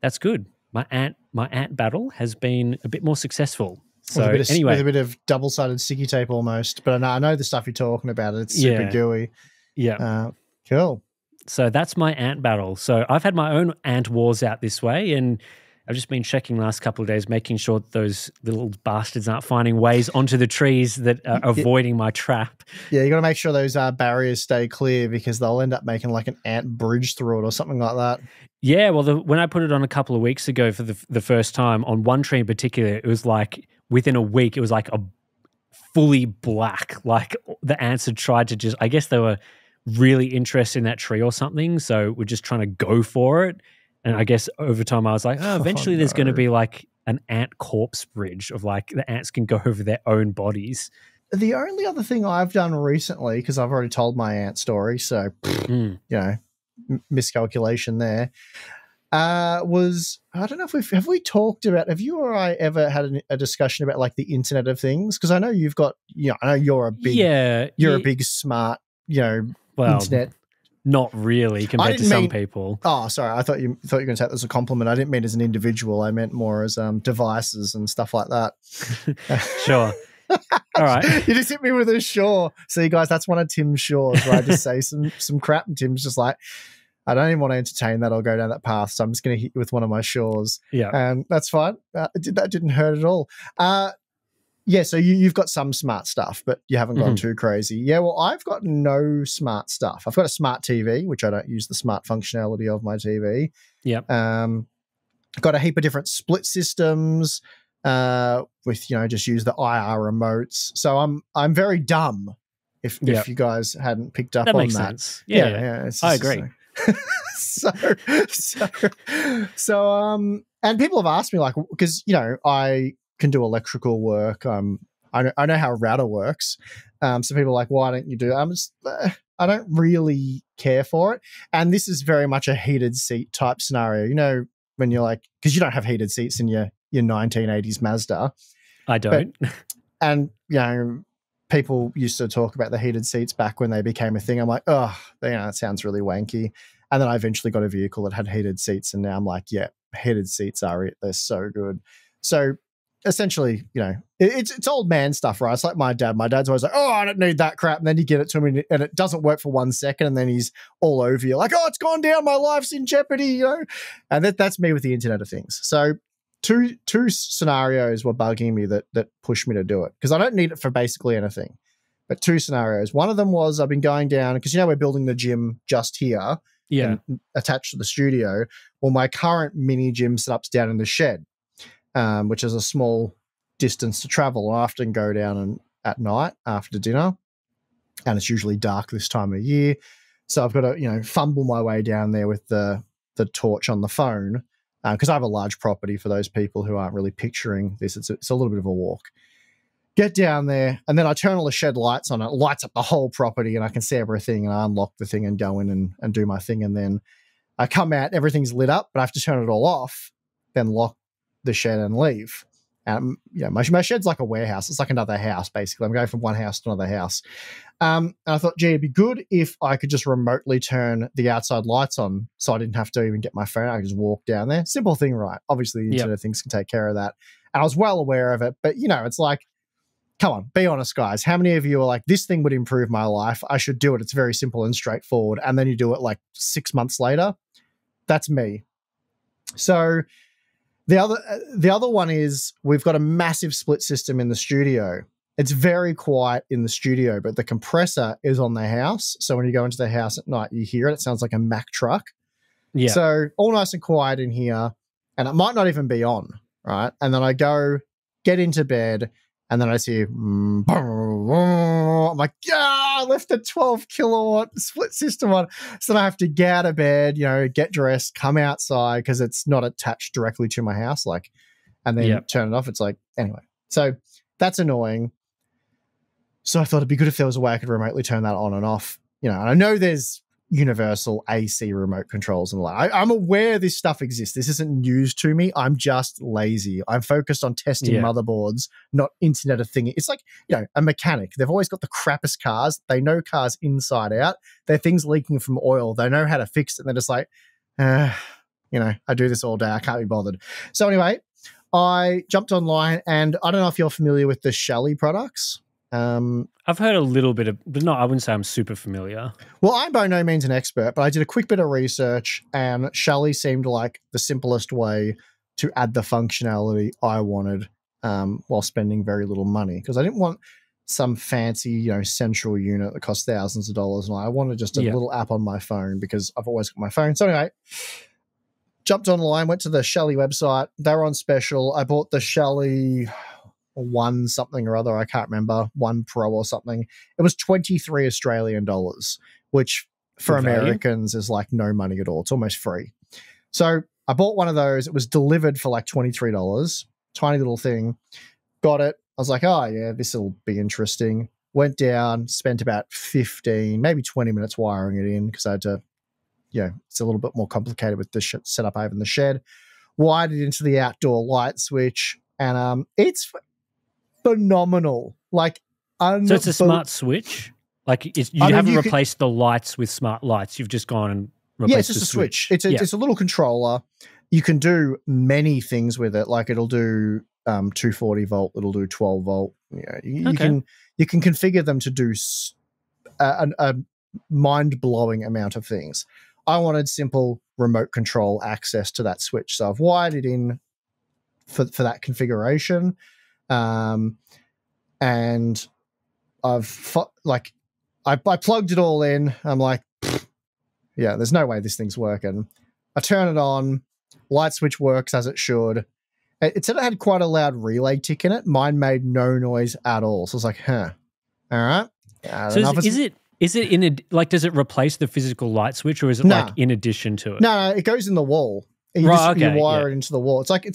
that's good. My ant battle has been a bit more successful. So anyway, with a bit of double-sided sticky tape almost. But I know the stuff you're talking about. It's super gooey. Yeah. Cool. So that's my ant battle. So I've had my own ant wars out this way, and I've just been checking last couple of days, making sure that those little bastards aren't finding ways onto the trees that are avoiding my trap. Yeah, you got to make sure those barriers stay clear, because they'll end up making like an ant bridge through it or something like that. Yeah, well, when I put it on a couple of weeks ago for the first time, on one tree in particular, it was like within a week, it was like a fully black. Like the ants had tried to just, I guess they were really interested in that tree or something, so we're just trying to go for it. And I guess over time I was like, eventually there's going to be like an ant corpse bridge of like the ants can go over their own bodies. the only other thing I've done recently, because I've already told my aunt story, so miscalculation there. Was I don't know if have we talked about, have you or I ever had a discussion about like the Internet of Things? Because I know you've got, I know you're a big a big smart, internet. Not really compared to some people. Oh, sorry. I thought you were going to take this as a compliment. I didn't mean as an individual. I meant more as devices and stuff like that. Sure. All right. You just hit me with a sure. See, guys, that's one of Tim's shores where I just say some crap and Tim's just like, I don't even want to entertain that or go down that path, so I'm just going to hit you with one of my shores. Yeah. And that's fine. That didn't hurt at all. So you've got some smart stuff, but you haven't gone too crazy. Yeah, well, I've got no smart stuff. I've got a smart TV, which I don't use the smart functionality of my TV. Yep. Got a heap of different split systems with, just use the IR remotes. So I'm very dumb if you guys hadn't picked up on that. Makes sense. Yeah. I agree. And people have asked me, like, because I can do electrical work. I know how a router works. So people are like, why don't you do it? I don't really care for it. And this is very much a heated seat type scenario. When you're like, because you don't have heated seats in your 1980s Mazda. I don't. And people used to talk about the heated seats back when they became a thing. I'm like, oh, that sounds really wanky. And then I eventually got a vehicle that had heated seats, and now I'm like, yeah, heated seats are it. They're so good. So essentially, it's old man stuff, right? It's like my dad. My dad's always like, oh, I don't need that crap. And then you get it to him and it doesn't work for 1 second, and then he's all over you like, oh, it's gone down. My life's in jeopardy, And that's me with the Internet of Things. So two scenarios were bugging me that pushed me to do it, because I don't need it for basically anything. But two scenarios. One of them was I've been going down, because we're building the gym just here, attached to the studio. Well, my current mini gym setup's down in the shed, which is a small distance to travel. I often go down at night after dinner, and it's usually dark this time of year. So I've got to fumble my way down there with the torch on the phone. Because I have a large property, for those people who aren't really picturing this. It's a little bit of a walk. Get down there, and then I turn all the shed lights on. It lights up the whole property, and I can see everything, and I unlock the thing and go in and do my thing. And then I come out, everything's lit up, but I have to turn it all off, then lock the shed and leave. And my shed's like a warehouse. It's like another house, basically. I'm going from one house to another house. And I thought, gee, it'd be good if I could just remotely turn the outside lights on, so I didn't have to even get my phone. I could just walk down there. Simple thing, right? Obviously, the Internet of Things can take care of that. And I was well aware of it, but it's like, come on, be honest, guys. How many of you are like, this thing would improve my life, I should do it. It's very simple and straightforward. And then you do it like 6 months later. That's me. So the other one is, we've got a massive split system in the studio. It's very quiet in the studio, but the compressor is on the house. So when you go into the house at night, you hear it. It sounds like a Mack truck. Yeah. So all nice and quiet in here, and it might not even be on, right? And then I go get into bed, and then I see, I'm like, I left the 12 kilowatt split system on. So then I have to get out of bed, get dressed, come outside, because it's not attached directly to my house, and then turn it off. It's like, anyway. So that's annoying. So I thought it'd be good if there was a way I could remotely turn that on and off. And I know there's universal AC remote controls and I'm aware this stuff exists. This isn't news to me. I'm just lazy. I'm focused on testing motherboards, not Internet of Things. It's like, a mechanic. They've always got the crappiest cars. They know cars inside out. Their things leaking from oil. They know how to fix it. And they're just like, I do this all day. I can't be bothered. So anyway, I jumped online, and I don't know if you're familiar with the Shelly products. I've heard a little bit of, but no, I wouldn't say I'm super familiar. Well, I'm by no means an expert, but I did a quick bit of research, and Shelly seemed like the simplest way to add the functionality I wanted while spending very little money, because I didn't want some fancy, central unit that costs thousands of dollars. And I wanted just a little app on my phone, because I've always got my phone. So anyway, jumped online, went to the Shelly website. They were on special. I bought the Shelly one something or other, I can't remember, One Pro or something. It was 23 Australian dollars, which for Americans is like no money at all. It's almost free. So I bought one of those. It was delivered for like $23, tiny little thing. Got it, was like, oh yeah, this will be interesting. Went down, spent about 15, maybe 20 minutes wiring it in because I had to, it's a little bit more complicated with the setup I have in the shed. Wired it into the outdoor light switch, and it's phenomenal. Like, so it's a smart switch. Like, you haven't replaced the lights with smart lights. You've just gone and replaced it's just the a switch. It's a little controller. You can do many things with it. Like, it'll do 240 volt. It'll do 12 volt. You can configure them to do a mind-blowing amount of things. I wanted simple remote control access to that switch, so I've wired it in for that configuration, and I've I plugged it all in. I'm like, yeah, there's no way this thing's working. I turn it on, light switch works as it should. It said it had quite a loud relay tick in it. Mine made no noise at all. So I was like, all right. So is it in a, like, does it replace the physical light switch, or is it like in addition to it? No, it goes in the wall. You wire it into the wall. It's like a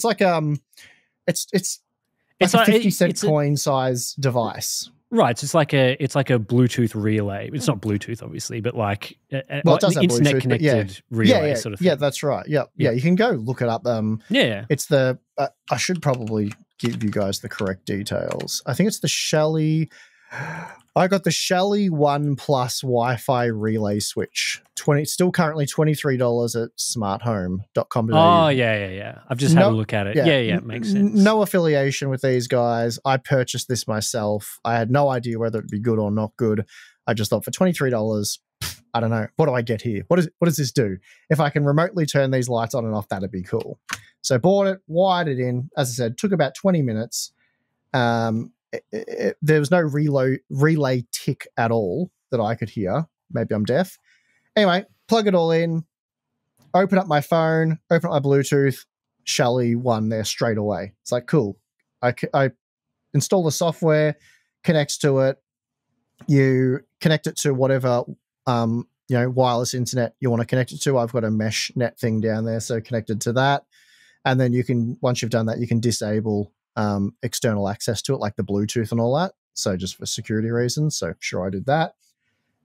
50-cent coin size device. Right, so it's like a Bluetooth relay. It's not Bluetooth, obviously, but like it does have internet Bluetooth, connected relay sort of thing. Yeah, that's right. Yeah, you can go look it up. It's the I should probably give you guys the correct details. I think it's the Shelly. I got the Shelly One Plus Wi-Fi relay switch. Still currently $23 at smarthome.com. Oh, yeah. I've just had a look at it. Yeah, it makes sense. No affiliation with these guys. I purchased this myself. I had no idea whether it'd be good or not good. I just thought, for $23, I don't know. What do I get here? What does this do? If I can remotely turn these lights on and off, that'd be cool. So bought it, wired it in. As I said, took about 20 minutes. There was no relay tick at all that I could hear. Maybe I'm deaf. Anyway, plug it all in, open up my phone, open up my Bluetooth, Shelly One there straight away. It's like, cool. I install the software, connects to it. You connect it to whatever wireless internet you want to connect it to. I've got a mesh net thing down there, so connected to that. And then you can, once you've done that, you can disable external access to it, like the Bluetooth and all that. So just for security reasons. So sure, I did that.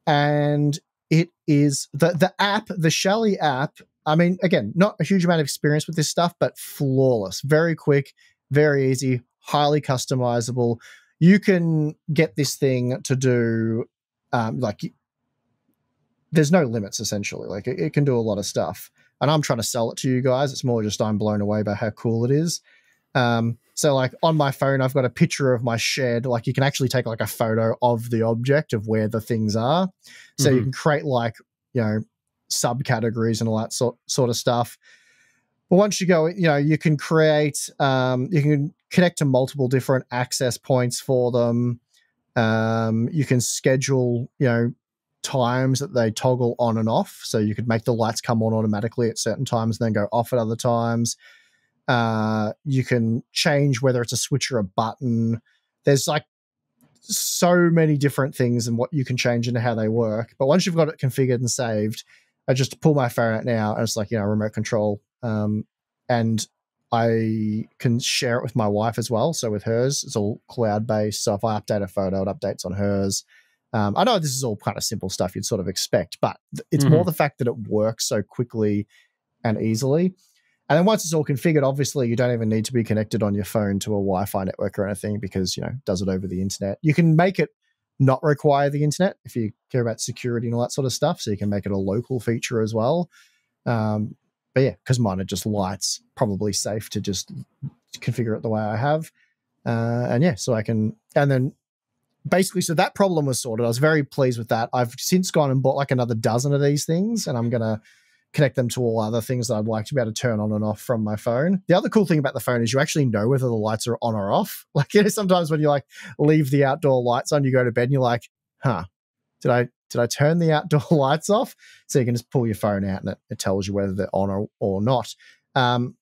And it is the app, the Shelly app. I mean, again, not a huge amount of experience with this stuff, but flawless, very quick, very easy, highly customizable. You can get this thing to do there's no limits, essentially. Like, it can do a lot of stuff. And I'm trying to sell it to you guys. It's more just I'm blown away by how cool it is. So like on my phone, I've got a picture of my shed. Like, you can actually take like a photo of the object of where the things are. So you can create like, subcategories and all that sort of stuff. But once you go, you can create, you can connect to multiple different access points for them. You can schedule, times that they toggle on and off. So you could make the lights come on automatically at certain times and then go off at other times. You can change whether it's a switch or a button. There's like so many different things and what you can change into how they work. But once you've got it configured and saved, I just pull my phone out now and it's like, remote control. And I can share it with my wife as well. So with hers, it's all cloud-based. So if I update a photo, it updates on hers. I know this is all kind of simple stuff you'd sort of expect, but it's more the fact that it works so quickly and easily. And then once it's all configured, obviously you don't even need to be connected on your phone to a Wi-Fi network or anything because, it does it over the internet. You can make it not require the internet if you care about security and all that sort of stuff. So you can make it a local feature as well. But yeah, because mine are just lights, probably safe to just configure it the way I have. So I can, and then basically, so that problem was sorted. I was very pleased with that. I've since gone and bought like another dozen of these things, and I'm going to connect them to all other things that I'd like to be able to turn on and off from my phone. The other cool thing about the phone is you actually know whether the lights are on or off. Like, sometimes when you like leave the outdoor lights on, you go to bed and you're like, did I turn the outdoor lights off? So you can just pull your phone out and it tells you whether they're on or not. And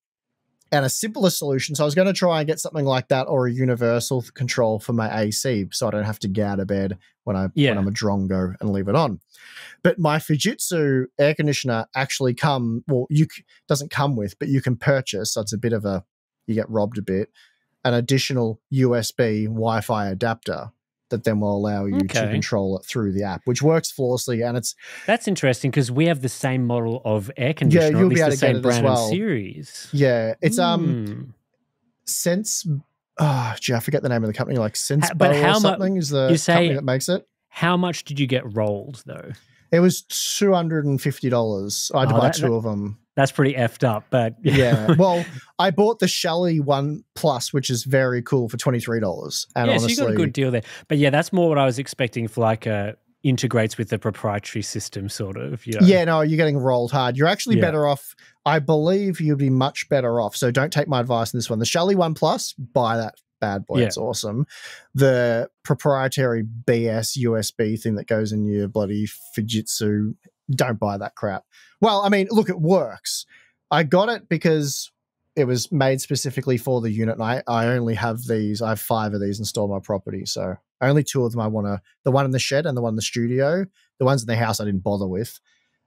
a simpler solution, so I was going to try and get something like that or a universal control for my AC so I don't have to get out of bed when I'm a drongo and leave it on. But my Fujitsu air conditioner actually doesn't come with, but you can purchase. So it's a bit of you get robbed a bit. an additional USB Wi-Fi adapter that then will allow you to control it through the app, which works flawlessly. And that's interesting because we have the same model of air conditioner, yeah, you'll at least be able the to get same it brand as well. and series. Yeah, it's Sense. Oh, gee, I forget the name of the company. Like Sensebo or something is the company that makes it. How much did you get rolled though? It was $250. I had to buy two of them. That's pretty effed up, but yeah. Well, I bought the Shelly One Plus, which is very cool, for $23. And yeah, honestly, so you got a good deal there. But yeah, that's more what I was expecting for like integrates with the proprietary system, sort of. You know? Yeah, no, you're getting rolled hard. You're actually better off. I believe you'd be much better off. So don't take my advice on this one. The Shelly One Plus, buy that bad boy. Yeah. It's awesome. The proprietary BS USB thing that goes in your bloody Fujitsu, don't buy that crap. Well, I mean, look, it works. I got it because it was made specifically for the unit, and I only have these. I have 5 of these installed on my property, so only 2 of them I want to, the one in the shed and the one in the studio. The ones in the house I didn't bother with.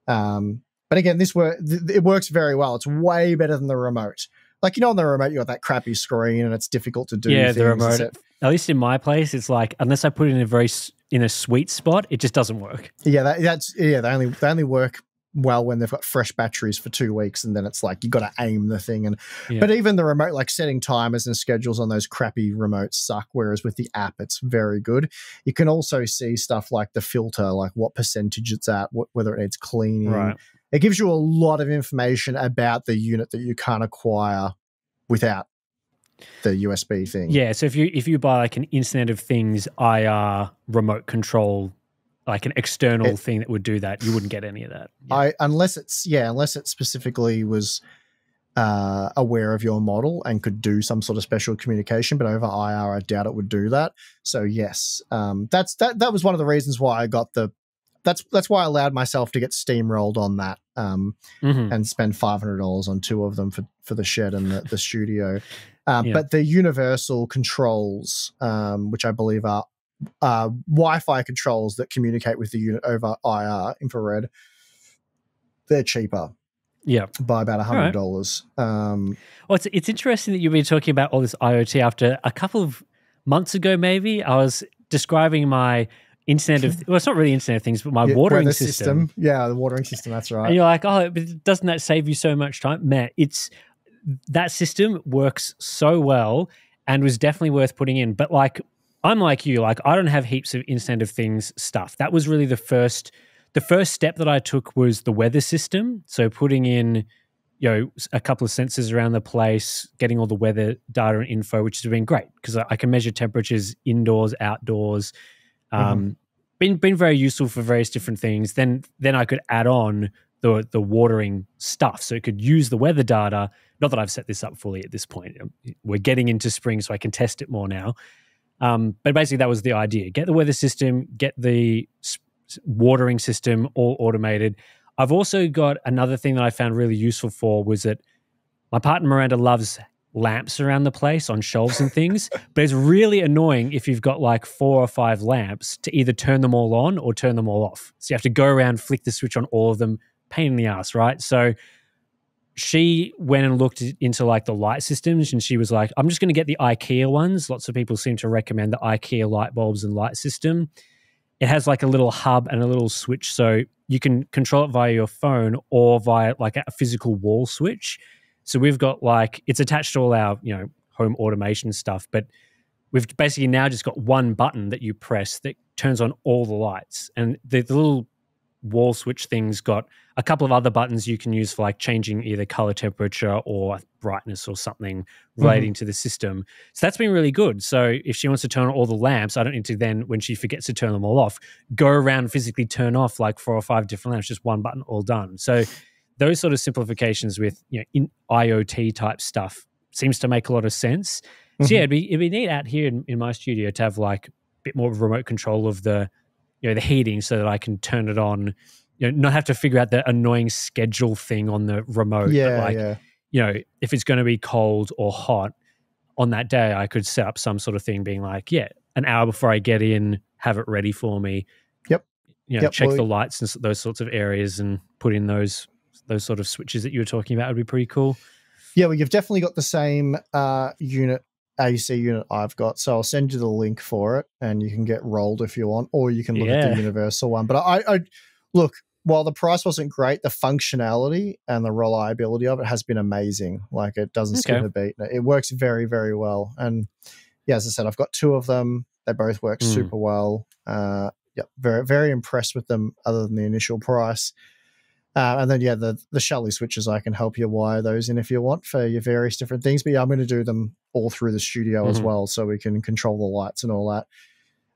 But again, it works very well. It's way better than the remote. Like, you know, on the remote, you got that crappy screen and it's difficult to do. Yeah, the remote, at least in my place, it's like, unless I put it in a sweet spot, it just doesn't work. Yeah, they only work well when they've got fresh batteries for 2 weeks, and then it's like you got to aim the thing. But even the remote, like setting timers and schedules on those crappy remotes suck, whereas with the app, it's very good. You can also see stuff like the filter, like what percentage it's at, whether it needs cleaning. Right. It gives you a lot of information about the unit that you can't acquire without the USB thing. Yeah, so if you buy like an Internet of Things IR remote control, like an external thing that would do that, you wouldn't get any of that. Yeah. Unless it specifically was aware of your model and could do some sort of special communication, but over IR, I doubt it would do that. So yes, that was one of the reasons why I got that's why I allowed myself to get steamrolled on that and spend $500 on 2 of them for the shed and the studio. But the universal controls, which I believe are Wi-Fi controls that communicate with the unit over IR, infrared, they're cheaper. Yeah, by about $100. Well, it's interesting that you've been talking about all this IoT. After a couple of months ago, maybe I was describing my Internet of, well, it's not really Internet of Things, but my watering system. Yeah, the watering system, that's right. And you're like, oh, but doesn't that save you so much time? Man, that system works so well and was definitely worth putting in. But like, I'm like you, like I don't have heaps of Internet of Things stuff. That was really the first step that I took was the weather system. So putting in, you know, a couple of sensors around the place, getting all the weather data and info, which has been great because I can measure temperatures indoors, outdoors. Been very useful for various different things. Then I could add on the watering stuff, so it could use the weather data. Not that I've set this up fully at this point. We're getting into spring, so I can test it more now. But basically, that was the idea: get the weather system, get the watering system all automated. I've also got another thing that I found really useful for was that my partner Miranda loves lamps around the place on shelves and things, but it's really annoying if you've got like 4 or 5 lamps to either turn them all on or turn them all off. So you have to go around, flick the switch on all of them, pain in the ass, right? So she went and looked into like the light systems and she was like, I'm just going to get the IKEA ones. Lots of people seem to recommend the IKEA light bulbs and light system. It has like a little hub and a little switch, so you can control it via your phone or via like a physical wall switch. So we've got like, it's attached to all our, you know, home automation stuff, but we've basically now just got one button that you press that turns on all the lights. And the little wall switch thing's got a couple of other buttons you can use for like changing either color temperature or brightness or something relating to the system. So that's been really good. So if she wants to turn on all the lamps, I don't need to then, when she forgets to turn them all off, go around and physically turn off like 4 or 5 different lamps, just one button, all done. So those sort of simplifications with, you know, in IoT type stuff seems to make a lot of sense. So yeah, it'd be neat out here in my studio to have like a bit more remote control of the, you know, the heating so that I can turn it on, you know, not have to figure out the annoying schedule thing on the remote. Yeah, but like, you know, if it's going to be cold or hot on that day, I could set up some sort of thing being like, yeah, an hour before I get in, have it ready for me. Yep. You know, check the lights and those sorts of areas and put in those sort of switches that you were talking about would be pretty cool. Yeah, well, you've definitely got the same unit AC unit I've got. So I'll send you the link for it, and you can get rolled if you want, or you can look at the universal one. But I look, while the price wasn't great, the functionality and the reliability of it has been amazing. Like, it doesn't skip a beat. It works very, very well. And yeah, as I said, I've got 2 of them. They both work super well. Yeah, very, very impressed with them other than the initial price. And then, yeah, the Shelly switches, I can help you wire those in if you want for your various different things. But yeah, I'm going to do them all through the studio as well, so we can control the lights and all that.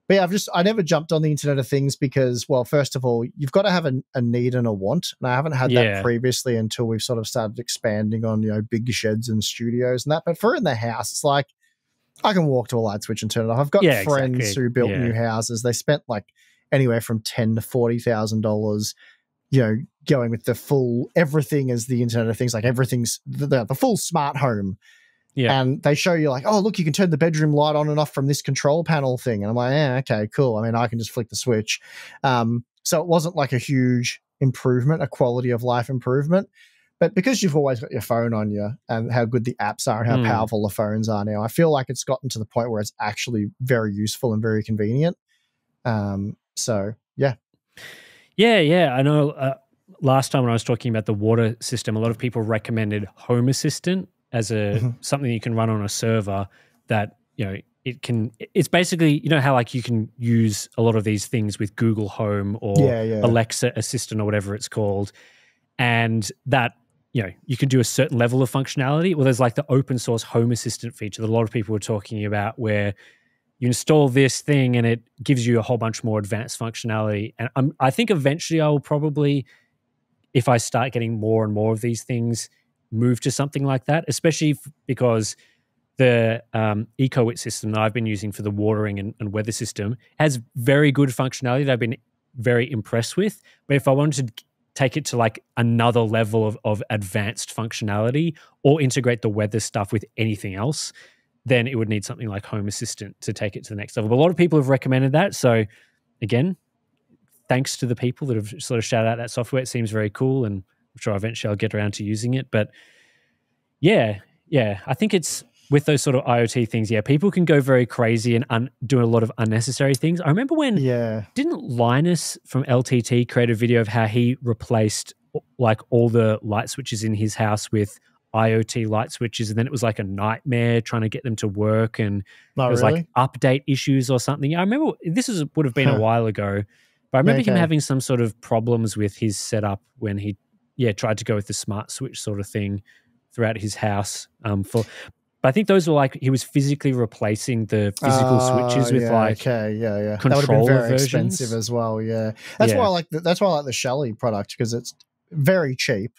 But yeah, I never jumped on the Internet of Things because, well, first of all, you've got to have a need and a want. And I haven't had that previously until we've sort of started expanding on, big sheds and studios and that. But for in the house, it's like, I can walk to a light switch and turn it off. I've got friends who built new houses. They spent like anywhere from $10,000 to $40,000, going with the full, everything as the Internet of Things, like everything's the full smart home. Yeah. And they show you like, oh, look, you can turn the bedroom light on and off from this control panel thing. And I'm like, yeah, okay, cool. I mean, I can just flick the switch. So it wasn't like a huge improvement, a quality of life improvement. But because you've always got your phone on you and how good the apps are and how powerful the phones are now, I feel like it's gotten to the point where it's actually very useful and very convenient. So, yeah. Yeah. I know last time when I was talking about the water system, a lot of people recommended Home Assistant as something you can run on a server that, it's basically, how like you can use a lot of these things with Google Home or Alexa Assistant or whatever it's called. And that, you can do a certain level of functionality. Well, there's like the open source Home Assistant feature that a lot of people were talking about where you install this thing and it gives you a whole bunch more advanced functionality. And I think eventually I will probably, if I start getting more and more of these things, move to something like that, especially because the EcoWit system that I've been using for the watering and weather system has very good functionality that I've been very impressed with. But if I wanted to take it to like another level of advanced functionality or integrate the weather stuff with anything else, then it would need something like Home Assistant to take it to the next level. But a lot of people have recommended that. So again, thanks to the people that have sort of shouted out that software. It seems very cool, and I'm sure eventually I'll get around to using it. But yeah, I think it's with those sort of IoT things, people can go very crazy and do a lot of unnecessary things. I remember when didn't Linus from LTT create a video of how he replaced like all the light switches in his house with IoT light switches, and then it was like a nightmare trying to get them to work, and there was like update issues or something. I remember would have been a while ago, but I remember him having some sort of problems with his setup when he tried to go with the smart switch sort of thing throughout his house. But I think those were like he was physically replacing the physical switches with controller that would have been very versions. Expensive as well. Yeah, that's why I like the Shelly product, because it's very cheap.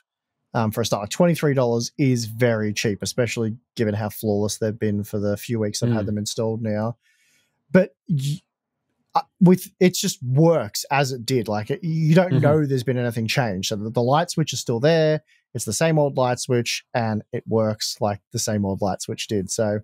For a start, $23 is very cheap, especially given how flawless they've been for the few weeks I've had them installed now. But it just works as it did. Like you don't know there's been anything changed. So the light switch is still there. It's the same old light switch, and it works like the same old light switch did. So,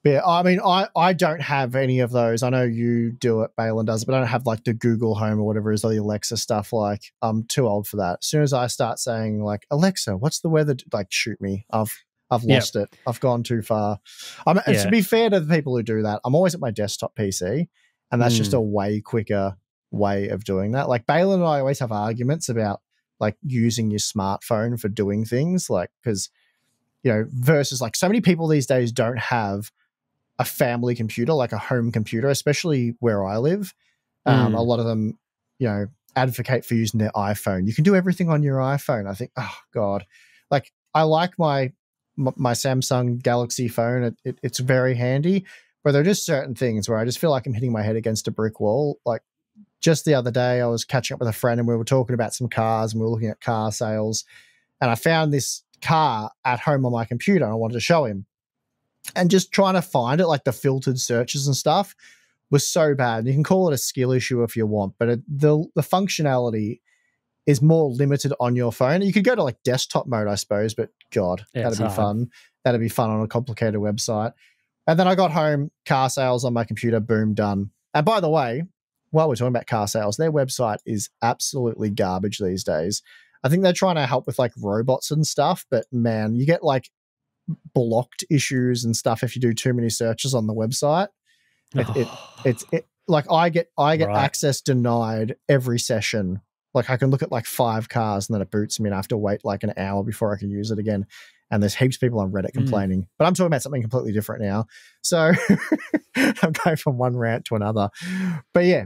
yeah, I mean, I don't have any of those. I know you do it, Balin does it, but I don't have like the Google Home or whatever it is, or the Alexa stuff. Like, I'm too old for that. As soon as I start saying like, Alexa, what's the weather? Like, shoot me. I've lost it. I've gone too far. And to be fair to the people who do that, I'm always at my desktop PC, and that's just a way quicker way of doing that. Like Balin and I always have arguments about like using your smartphone for doing things, like, because, versus like so many people these days don't have a family computer, like a home computer, especially where I live. A lot of them, advocate for using their iPhone. You can do everything on your iPhone. I think, oh God, like I like my Samsung Galaxy phone. It's very handy, but there are just certain things where I just feel like I'm hitting my head against a brick wall. Like just the other day, I was catching up with a friend and we were talking about some cars and we were looking at car sales, and I found this car at home on my computer and I wanted to show him. And just trying to find it, like the filtered searches and stuff, was so bad. You can call it a skill issue if you want, but the functionality is more limited on your phone. You could go to like desktop mode, I suppose, but God, that'd be fun. That'd be fun on a complicated website. And then I got home, car sales on my computer, boom, done. And by the way, while we're talking about car sales, their website is absolutely garbage these days. I think they're trying to help with like robots and stuff, but man, you get like blocked issues and stuff if you do too many searches on the website. Like I get right. access denied every session. Like I can look at like 5 cars and then it boots me and I have to wait like an hour before I can use it again. And there's heaps of people on Reddit complaining. But I'm talking about something completely different now. So I'm going from one rant to another. But yeah,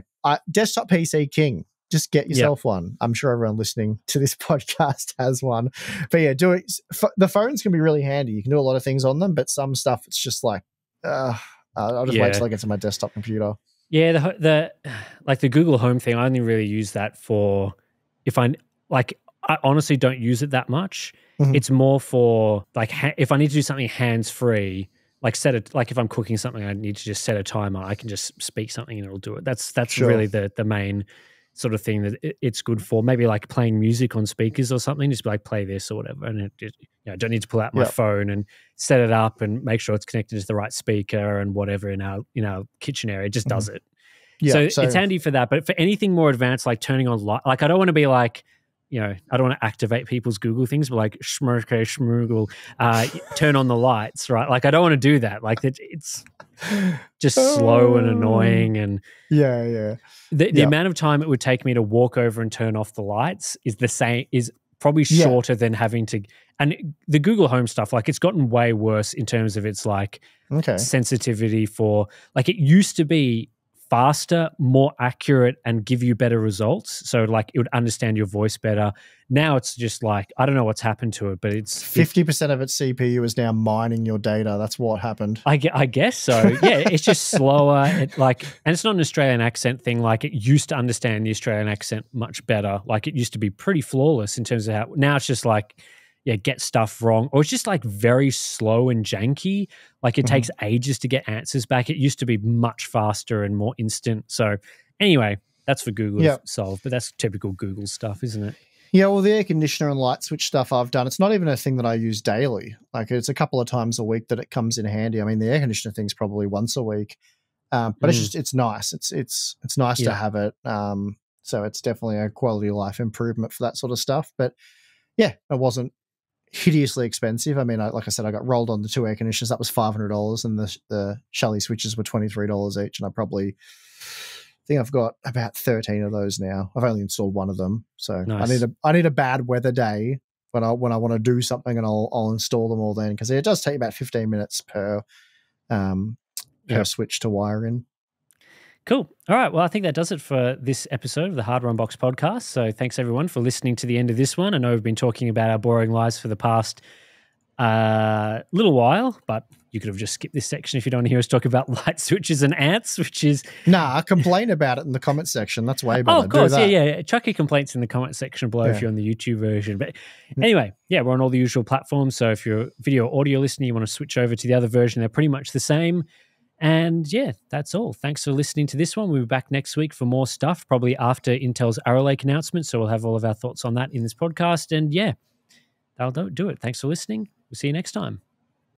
desktop PC king. Just get yourself one. I'm sure everyone listening to this podcast has one. But yeah, the phones can be really handy. You can do a lot of things on them, but some stuff it's just like, I'll just wait till I get to my desktop computer. Yeah, the Google Home thing, I only really use that for if I honestly don't use it that much. Mm-hmm. It's more for like if I need to do something hands-free, like if I'm cooking something, I need to just set a timer. I can just speak something and it'll do it. That's sure. Really the main sort of thing that it's good for. Maybe like playing music on speakers or something, just be like play this or whatever. And I don't need to pull out my phone and set it up and make sure it's connected to the right speaker and whatever in our kitchen area. It just does it. Yeah, so it's handy for that. But for anything more advanced, like turning on light, like I don't want to be like, I don't want to activate people's Google things, but like schmurgle, turn on the lights, right? Like I don't want to do that. Like it's just slow and annoying. And the amount of time it would take me to walk over and turn off the lights is probably shorter than having to. And the Google Home stuff, like it's gotten way worse in terms of its like sensitivity for, like it used to be faster, more accurate, and give you better results. So like it would understand your voice better. Now it's just like, I don't know what's happened to it, but it's 50% of its CPU is now mining your data. That's what happened. I guess so. Yeah, it's just slower. And it's not an Australian accent thing. Like it used to understand the Australian accent much better. Like it used to be pretty flawless in terms of how, now it's just like, get stuff wrong, or it's just like very slow and janky. Like it takes ages to get answers back. It used to be much faster and more instant. So anyway, that's for Google to solve, but that's typical Google stuff, isn't it? Yeah, well, the air conditioner and light switch stuff I've done, it's not even a thing that I use daily. Like it's a couple of times a week that it comes in handy. I mean, the air conditioner thing's probably once a week, but it's nice. It's nice to have it. So it's definitely a quality of life improvement for that sort of stuff. But yeah, it wasn't hideously expensive. I mean, like I said, I got rolled on the 2 air conditioners. That was $500, and the Shelly switches were $23 each. And I think I've got about 13 of those now. I've only installed one of them, so nice. I need a bad weather day when I want to do something, and I'll install them all then, because it does take about 15 minutes per switch to wire in. Cool. All right. Well, I think that does it for this episode of the Hardware Unboxed podcast. So thanks, everyone, for listening to the end of this one. I know we've been talking about our boring lives for the past little while, but you could have just skipped this section if you don't want to hear us talk about light switches and ants, which is... Nah, complain about it in the comment section. That's way better. Oh, of course. Yeah. Chuck your complaints in the comment section below if you're on the YouTube version. But anyway, we're on all the usual platforms. So if you're a video or audio listener, you want to switch over to the other version, they're pretty much the same. And that's all. Thanks for listening to this one. We'll be back next week for more stuff, probably after Intel's Arrow Lake announcement. So we'll have all of our thoughts on that in this podcast. And that'll do it. Thanks for listening. We'll see you next time.